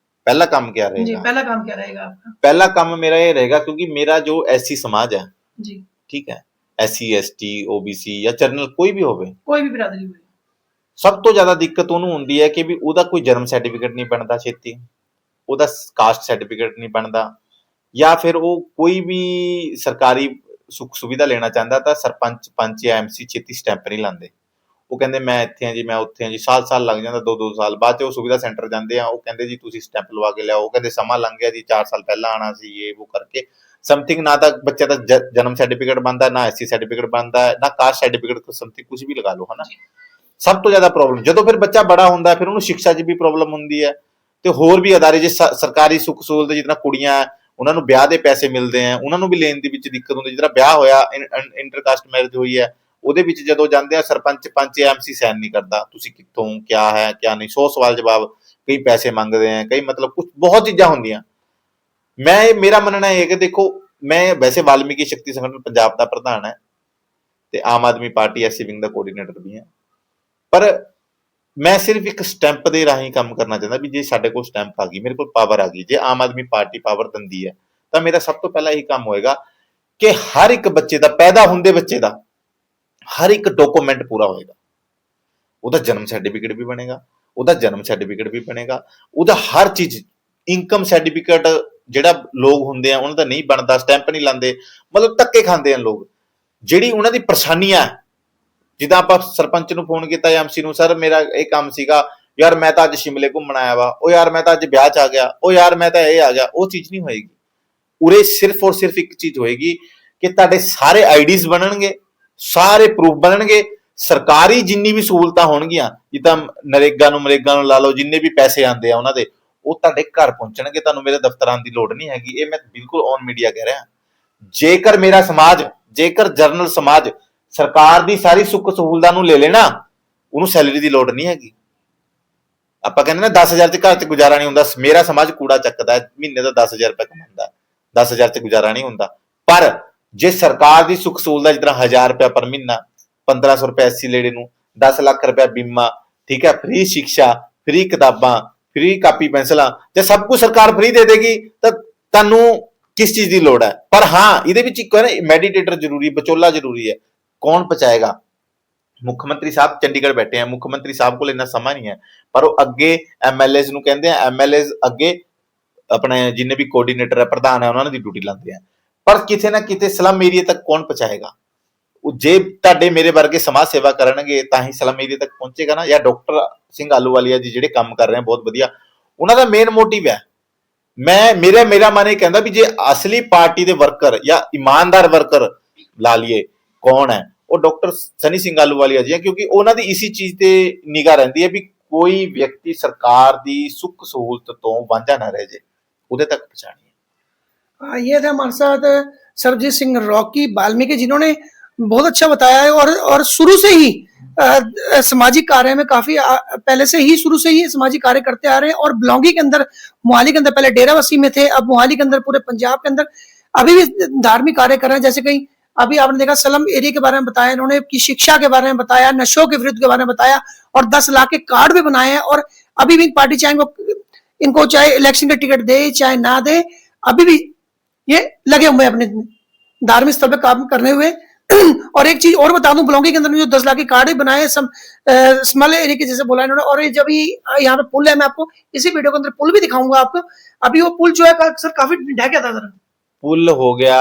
पहला काम क्या जी, रहेगा? पहला काम क्या रहेगा आपका? पहला काम मेरा ये रहेगा, क्योंकि मेरा जो SC समाज है, जी, ठीक है, SC ST OBC या जनरल कोई भी होवे, कोई भी बिरादरी हुई, ਸਭ ਤੋਂ ਜ਼ਿਆਦਾ ਦਿੱਕਤ ਉਹਨੂੰ ਹੁੰਦੀ ਹੈ ਕਿ ਵੀ ਉਹਦਾ ਕੋਈ ਜਨਮ ਸਰਟੀਫਿਕੇਟ ਨਹੀਂ ਬਣਦਾ ਛੇਤੀ, ਉਹਦਾ ਕਾਸਟ ਸਰਟੀਫਿਕੇਟ ਨਹੀਂ ਬਣਦਾ, ਜਾਂ ਫਿਰ ਉਹ ਕੋਈ ਵੀ ਸਰਕਾਰੀ ਸੁੱਖ ਸੁਵਿਧਾ ਲੈਣਾ ਚਾਹੁੰਦਾ ਤਾਂ ਸਰਪੰਚ ਪੰਚ ਜਾਂ MC ਛੇਤੀ ਸਟੈਂਪ ਨਹੀਂ ਲਾਉਂਦੇ। ਉਹ ਕਹਿੰਦੇ ਮੈਂ ਇੱਥੇ ਹਾਂ ਜੀ, ਮੈਂ ਉੱਥੇ ਹਾਂ ਜੀ, ਸਾਲ ਲੱਗ ਜਾਂਦਾ, 2-2 ਸਾਲ ਬਾਅਦ 'ਚ ਉਹ ਸੁਵਿਧਾ ਸੈਂਟਰ ਜਾਂਦੇ ਆ, ਉਹ ਕਹਿੰਦੇ ਜੀ ਤੁਸੀਂ ਸਟੈਂਪ ਲਵਾ ਕੇ ਲਿਆਓ, ਉਹ ਕਹਿੰਦੇ ਸਮਾਂ ਲੰਘ ਗਿਆ ਜੀ, 4 ਸਾਲ ਪਹਿਲਾਂ ਆਉਣਾ ਸੀ, ਇਹ ਉਹ ਕਰਕੇ ਸਮਥਿੰਗ, ਨਾ ਤਾਂ ਬੱਚੇ ਦਾ ਜਨਮ ਸਰਟੀਫਿਕੇਟ ਬਣਦਾ, ਨਾ ਐਸਸੀ ਸਰਟੀਫਿਕੇਟ ਬਣਦਾ, ਨਾ ਕਾਸਟ ਸਰਟੀਫਿਕੇਟ, ਸਮਥਿੰਗ ਕੁਝ ਵੀ ਲਗਾ ਲਓ, ਹਨਾ। ਸਭ ਤੋਂ ਜ਼ਿਆਦਾ ਪ੍ਰੋਬਲਮ ਜਦੋਂ ਫਿਰ ਬੱਚਾ ਬੜਾ ਹੁੰਦਾ, ਫਿਰ ਉਹਨੂੰ ਸਿੱਖਿਆ 'ਚ ਵੀ ਪ੍ਰੋਬਲਮ ਹੁੰਦੀ ਹੈ, ਤੇ ਹੋਰ ਵੀ ਅਦਾਰੇ ਜੇ ਸਰਕਾਰੀ ਸੁੱਖ ਸਹੂਲਤ, ਜਿੱਦਾਂ ਕੁੜੀਆਂ ਉਹਨਾਂ ਨੂੰ ਵਿਆਹ ਦੇ ਪੈਸੇ ਮਿਲਦੇ ਆ, ਉਹਨਾਂ ਨੂੰ ਵੀ ਲੈਣ ਦੇ ਵਿੱਚ ਦਿੱਕਤ ਹੁੰਦੀ, ਜਿਹੜਾ ਵਿਆਹ ਹੋਇਆ ਇੰਟਰਕਾਸਟ ਮੈਰਿਜ ਹੋਈ ਹੈ, ਉਹਦੇ ਵਿੱਚ ਜਦੋਂ ਜਾਂਦੇ ਆ ਸਰਪੰਚ ਪੰਚ ਐਮਸੀ ਸਾਈਨ ਨਹੀਂ ਕਰਦਾ, ਤੁਸੀਂ ਕਿੱਥੋਂ, ਕਿਆ ਹੈ ਕਿਆ ਨਹੀਂ, 100 ਸਵਾਲ ਜਵਾਬ, ਕਈ ਪੈਸੇ ਮੰਗਦੇ ਆ, ਕਈ ਮਤਲਬ ਕੁਝ ਬਹੁਤ ਚੀਜ਼ਾਂ ਹੁੰਦੀਆਂ। ਮੇਰਾ ਮੰਨਣਾ ਇਹ ਹੈ ਕਿ ਦੇਖੋ, ਮੈਂ ਵੈਸੇ ਵਾਲਮੀਕੀ ਸ਼ਕਤੀ ਸੰਗਠਨ ਪੰਜਾਬ ਦਾ ਪ੍ਰਧਾਨ ਹੈ ਤੇ Aam Aadmi party SC wing ਦਾ ਕੋਆਰਡੀਨੇਟਰ ਵੀ ਹੈ, ਪਰ ਮੈਂ ਸਿਰਫ ਇੱਕ ਸਟੈਂਪ ਦੇ ਰਾਹੀਂ ਕੰਮ ਕਰਨਾ ਚਾਹੁੰਦਾ ਵੀ ਜੇ ਸਾਡੇ ਕੋਲ ਸਟੈਂਪ ਆ ਗਈ, ਮੇਰੇ ਕੋਲ ਪਾਵਰ ਆ ਗਈ, ਜੇ ਆਮ ਆਦਮੀ ਪਾਰਟੀ ਪਾਵਰ ਦਿੰਦੀ ਹੈ, ਤਾਂ ਮੇਰਾ ਸਭ ਤੋਂ ਪਹਿਲਾਂ ਇਹੀ ਕੰਮ ਹੋਏਗਾ ਕਿ ਹਰ ਇੱਕ ਬੱਚੇ ਦਾ, ਪੈਦਾ ਹੁੰਦੇ ਬੱਚੇ ਦਾ ਹਰ ਇੱਕ ਡਾਕੂਮੈਂਟ ਪੂਰਾ ਹੋਏਗਾ, ਉਹਦਾ ਜਨਮ ਸਰਟੀਫਿਕੇਟ ਵੀ ਬਣੇਗਾ, ਉਹਦਾ ਹਰ ਚੀਜ਼, ਇਨਕਮ ਸਰਟੀਫਿਕੇਟ, ਜਿਹੜਾ ਲੋਕ ਹੁੰਦੇ ਆ ਉਹਨਾਂ ਦਾ ਨਹੀਂ ਬਣਦਾ, ਸਟੈਂਪ ਨਹੀਂ ਲਾਉਂਦੇ, ਮਤਲਬ ਧੱਕੇ ਖਾਂਦੇ ਆ ਲੋਕ, ਜਿਹੜੀ ਉਹਨਾਂ ਦੀ ਪਰੇਸ਼ਾਨੀਆਂ, ਜਿੱਦਾਂ ਆਪਾਂ ਸਰਪੰਚ ਨੂੰ ਫੋਨ ਕੀਤਾ ਜਾਂ ਐਮਸੀ ਨੂੰ, ਸਰ ਮੇਰਾ ਇਹ ਕੰਮ ਸੀਗਾ, ਯਾਰ ਮੈਂ ਤਾਂ ਅੱਜ ਸ਼ਿਮਲੇ ਘੁੰਮਣ ਆਇਆ ਵਾ, ਉਹ ਯਾਰ ਮੈਂ ਤਾਂ ਅੱਜ ਵਿਆਹ 'ਚ ਆ ਗਿਆ, ਉਹ ਯਾਰ ਮੈਂ ਤਾਂ ਇਹ ਆ ਗਿਆ, ਉਹ ਚੀਜ਼ ਨਹੀਂ ਹੋਏਗੀ। ਉਰੇ ਸਿਰਫ ਔਰ ਸਿਰਫ ਇੱਕ ਚੀਜ਼ ਹੋਏਗੀ ਕਿ ਤੁਹਾਡੇ ਸਾਰੇ ਆਈਡੀਜ਼ ਬਣਨਗੇ, ਸਾਰੇ ਪ੍ਰੂਫ ਬਣਨਗੇ, ਸਰਕਾਰੀ ਜਿੰਨੀ ਵੀ ਸਹੂਲਤਾਂ ਹੋਣਗੀਆਂ, ਜਿੱਦਾਂ ਨਰੇਗਾ ਨੂੰ ਲਾ ਲਓ, ਜਿੰਨੇ ਵੀ ਪੈਸੇ ਆਉਂਦੇ ਆ ਉਹਨਾਂ ਦੇ, ਉਹ ਤੁਹਾਡੇ ਘਰ ਪਹੁੰਚਣਗੇ, ਤੁਹਾਨੂੰ ਮੇਰੇ ਦਫ਼ਤਰ ਆਉਣ ਦੀ ਲੋੜ ਨਹੀਂ ਹੈਗੀ। ਇਹ ਮੈਂ ਬਿਲਕੁਲ ਔਨ ਮੀਡੀਆ ਕਹਿ ਰਿਹਾ। ਜੇਕਰ ਮੇਰਾ ਸਮਾਜ, ਜੇਕਰ ਜਰਨਲ ਸਮਾਜ ਸਰਕਾਰ ਦੀ ਸਾਰੀ ਸੁੱਖ ਸਹੂਲਤਾਂ ਨੂੰ ਲੈ ਲੈਣਾ, ਉਹਨੂੰ ਸੈਲਰੀ ਦੀ ਲੋੜ ਨਹੀਂ ਹੈਗੀ। ਆਪਾਂ ਕਹਿੰਦੇ ਨਾ 10,000 ਚ ਘਰ ਚ ਗੁਜ਼ਾਰਾ ਨਹੀਂ ਹੁੰਦਾ, ਮੇਰਾ ਸਮਾਜ ਕੂੜਾ ਚੱਕਦਾ, ਮਹੀਨੇ ਦਾ 10,000 ਰੁਪਏ ਕਮਾਉਂਦਾ, 10,000 ਚ ਗੁਜ਼ਾਰਾ ਨਹੀਂ ਹੁੰਦਾ। ਪਰ ਜੇ ਸਰਕਾਰ ਦੀ ਸੁੱਖ ਸਹੂਲਤ, ਜਿੱਦਾਂ 1,000 ਰੁਪਏ ਪਰ ਮਹੀਨਾ, 1,500 ਰੁਪਏ ਐਸਸੀ ਲੇਡੀ ਨੂੰ, 10 ਲੱਖ ਰੁਪਏ ਬੀਮਾ, ਠੀਕ ਹੈ, ਫ੍ਰੀ ਸਿੱਖਿਆ, ਫ੍ਰੀ ਕਿਤਾਬਾਂ, ਫ੍ਰੀ ਕਾਪੀ ਪੈਨਸਲਾਂ, ਜੇ ਸਭ ਕੁਝ ਸਰਕਾਰ ਫ੍ਰੀ ਦੇ ਦੇਗੀ ਤਾਂ ਤੁਹਾਨੂੰ ਕਿਸ ਚੀਜ਼ ਦੀ ਲੋੜ ਹੈ। ਪਰ ਹਾਂ, ਇਹਦੇ ਵਿੱਚ ਇੱਕ ਹੈ ਨਾ, ਮੈਡੀਟੇਟਰ ਜ਼ਰੂਰੀ, ਵਿਚੋਲਾ ਜ਼ਰੂਰੀ ਹੈ। ਕੌਣ ਪਹੁੰਚਾਏਗਾ? ਮੁੱਖ ਮੰਤਰੀ ਸਾਹਿਬ ਚੰਡੀਗੜ੍ਹ ਬੈਠੇ ਆ, ਮੁੱਖ ਮੰਤਰੀ ਸਾਹਿਬ ਕੋਲ ਇੰਨਾ ਸਮਾਂ ਨਹੀਂ ਹੈ, ਪਰ ਉਹ ਅੱਗੇ ਐਮਐਲਏਜ਼ ਨੂੰ ਕਹਿੰਦੇ ਆ, ਐਮਐਲਏਜ਼ ਅੱਗੇ ਆਪਣੇ ਜਿੰਨੇ ਵੀ ਕੋਆਰਡੀਨੇਟਰ ਹੈ, ਪ੍ਰਧਾਨ ਹੈ, ਉਹਨਾਂ ਦੀ ਡਿਊਟੀ ਲਾਉਂਦੇ ਆ। ਪਰ ਕਿਤੇ ਨਾ ਕਿਤੇ ਸਲਮ ਏਰੀਆ ਤੱਕ ਕੌਣ ਪਹੁੰਚਾਏਗਾ? ਉਹ ਜੇ ਤੁਹਾਡੇ ਮੇਰੇ ਵਰਗੇ ਸਮਾਜ ਸੇਵਾ ਕਰਨਗੇ ਤਾਂ ਹੀ ਸਲਮ ਏਰੀਆ ਤੱਕ ਪਹੁੰਚੇਗਾ ਨਾ। ਜਾਂ ਡਾਕਟਰ ਸਿੰਘ ਆਲੂਵਾਲੀਆ ਜੀ ਜਿਹੜੇ ਕੰਮ ਕਰ ਰਹੇ ਆ ਬਹੁਤ ਵਧੀਆ, ਉਹਨਾਂ ਦਾ ਮੇਨ ਮੋਟਿਵ ਹੈ, ਮੇਰਾ ਮਨ ਇਹ ਕਹਿੰਦਾ ਵੀ ਜੇ ਅਸਲੀ ਪਾਰਟੀ ਦੇ ਵਰਕਰ ਜਾਂ ਇਮਾਨਦਾਰ ਵਰਕਰ ਲਾ ਲਈਏ, ਕੌਣ ਹੈ ਉਹ? ਡਾਕਟਰ ਸਨੀ ਸਿੰਘ ਆਲੂਵਾਲੀਆ ਜੀ ਹੈ, ਕਿਉਂਕਿ ਉਹਨਾਂ ਦੀ ਇसी ਚੀਜ਼ ਤੇ ਨਿਗਾਹ ਰਹਿੰਦੀ ਹੈ ਵੀ ਕੋਈ ਵਿਅਕਤੀ ਸਰਕਾਰ ਦੀ ਸੁੱਖ ਸਹੂਲਤ ਤੋਂ ਵਾਂਝਾ ਨਾ ਰਹਿ ਜਾਏ, ਉਹਦੇ तक पहुंचानी है। ये थे हमारे साथ सरबजीत सिंह रॉकी वाल्मीकि, जिन्होंने बहुत अच्छा बताया है और शुरू से ही सामाजिक कार्य में काफी पहले से ही शुरू से ही सामाजिक कार्य करते आ रहे हैं। और ब्लॉन्गी के अंदर, मोहाली के अंदर पहले डेराबस्सी में थे, अब मोहाली के अंदर पूरे पंजाब के अंदर अभी भी धार्मिक कार्य कर रहे हैं। जैसे कहीं अभी आपने देखा स्लम एरिया के बारे में बताया इन्होंने, कि शिक्षा के बारे में बताया, नशों के विरुद्ध के बारे में बताया, और 10 लाख के कार्ड भी बनाए हैं। और अभी भी पार्टी चाहे इनको चाहे इलेक्शन का टिकट दे चाहे ना दे, अभी भी ये लगे हुए अपने धार्मिक स्थल पर काम करने हुए। और एक चीज और बता दूं, ब्लॉन्गी के अंदर जो 10 लाख के कार्ड भी बनाए स्मॉल एरिया के जैसे बोला इन्होंने। और जब यहाँ पे पुल है, मैं आपको इसी वीडियो के अंदर पुल भी दिखाऊंगा आपको। अभी वो पुल जो है सर काफी ढह गया था सर, पुल हो गया,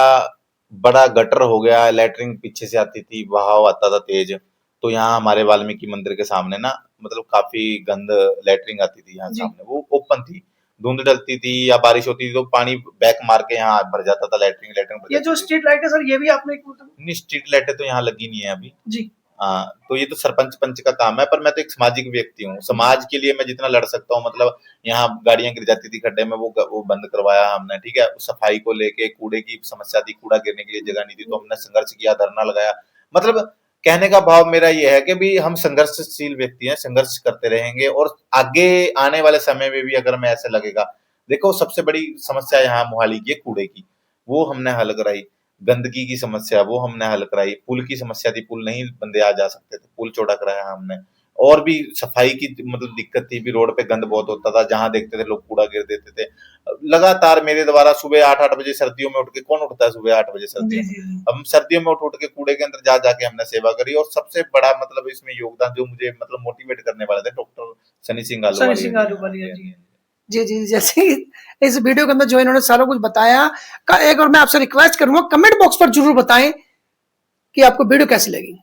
बड़ा गटर हो गया, लैटरिन पीछे से आती थी, बहाव आता था तेज, तो यहाँ हमारे वाल्मीकि मंदिर के सामने ना, मतलब काफी गंद लैटरिन आती थी यहाँ सामने, वो ओपन थी, धुंध डलती थी या बारिश होती थी तो पानी बैक मार के यहाँ भर जाता था, लैटरिन ये जो स्ट्रीट लाइट है सर, ये भी आपने नहीं, स्ट्रीट लाइटें तो यहाँ लगी नहीं है अभी जी। हाँ, तो ये तो सरपंच पंच का काम है, पर मैं तो एक सामाजिक व्यक्ति हूँ, समाज के लिए मैं जितना लड़ सकता हूँ, मतलब यहाँ गाड़ियां गिर जाती थी खड्डे में, वो बंद करवाया हमने, ठीक है। सफाई को लेके, कूड़े की समस्या थी, कूड़ा गिरने के लिए जगह नहीं थी, तो हमने संघर्ष किया, धरना लगाया। मतलब कहने का भाव मेरा ये है कि भी हम संघर्षशील व्यक्ति हैं, संघर्ष करते रहेंगे, और आगे आने वाले समय में भी अगर मैं ऐसे लगेगा, देखो सबसे बड़ी समस्या यहाँ मोहाली की है कूड़े की, वो हमने हल कराई, गंदगी की समस्या वो हमने हल कराई, पुल की समस्या थी, पुल नहीं बंदे आ जा सकते थे, पुल चौड़ा कराया हमने, और भी सफाई की मतलब दिक्कत थी, भी रोड पे गंद बहुत होता था, जहां देखते थे लोग कूड़ा गिर देते थे। लगातार मेरे द्वारा सुबह 8-8 बजे, सर्दियों में उठ के, कौन उठता है सुबह 8 बजे सर्दियों में, हम सर्दियों में उठ के कूड़े के अंदर जा जाके हमने सेवा करी। और सबसे बड़ा मतलब इसमें योगदान जो मुझे मतलब मोटिवेट करने वाले थे, डॉक्टर सनी सिंह आलूवालिया जी। जी जी, जैसे इस वीडियो के अंदर जो इन्होंने सारा कुछ बताया, एक और मैं आपसे रिक्वेस्ट करूंगा, कमेंट बॉक्स पर जरूर बताएं कि आपको वीडियो कैसी लगी।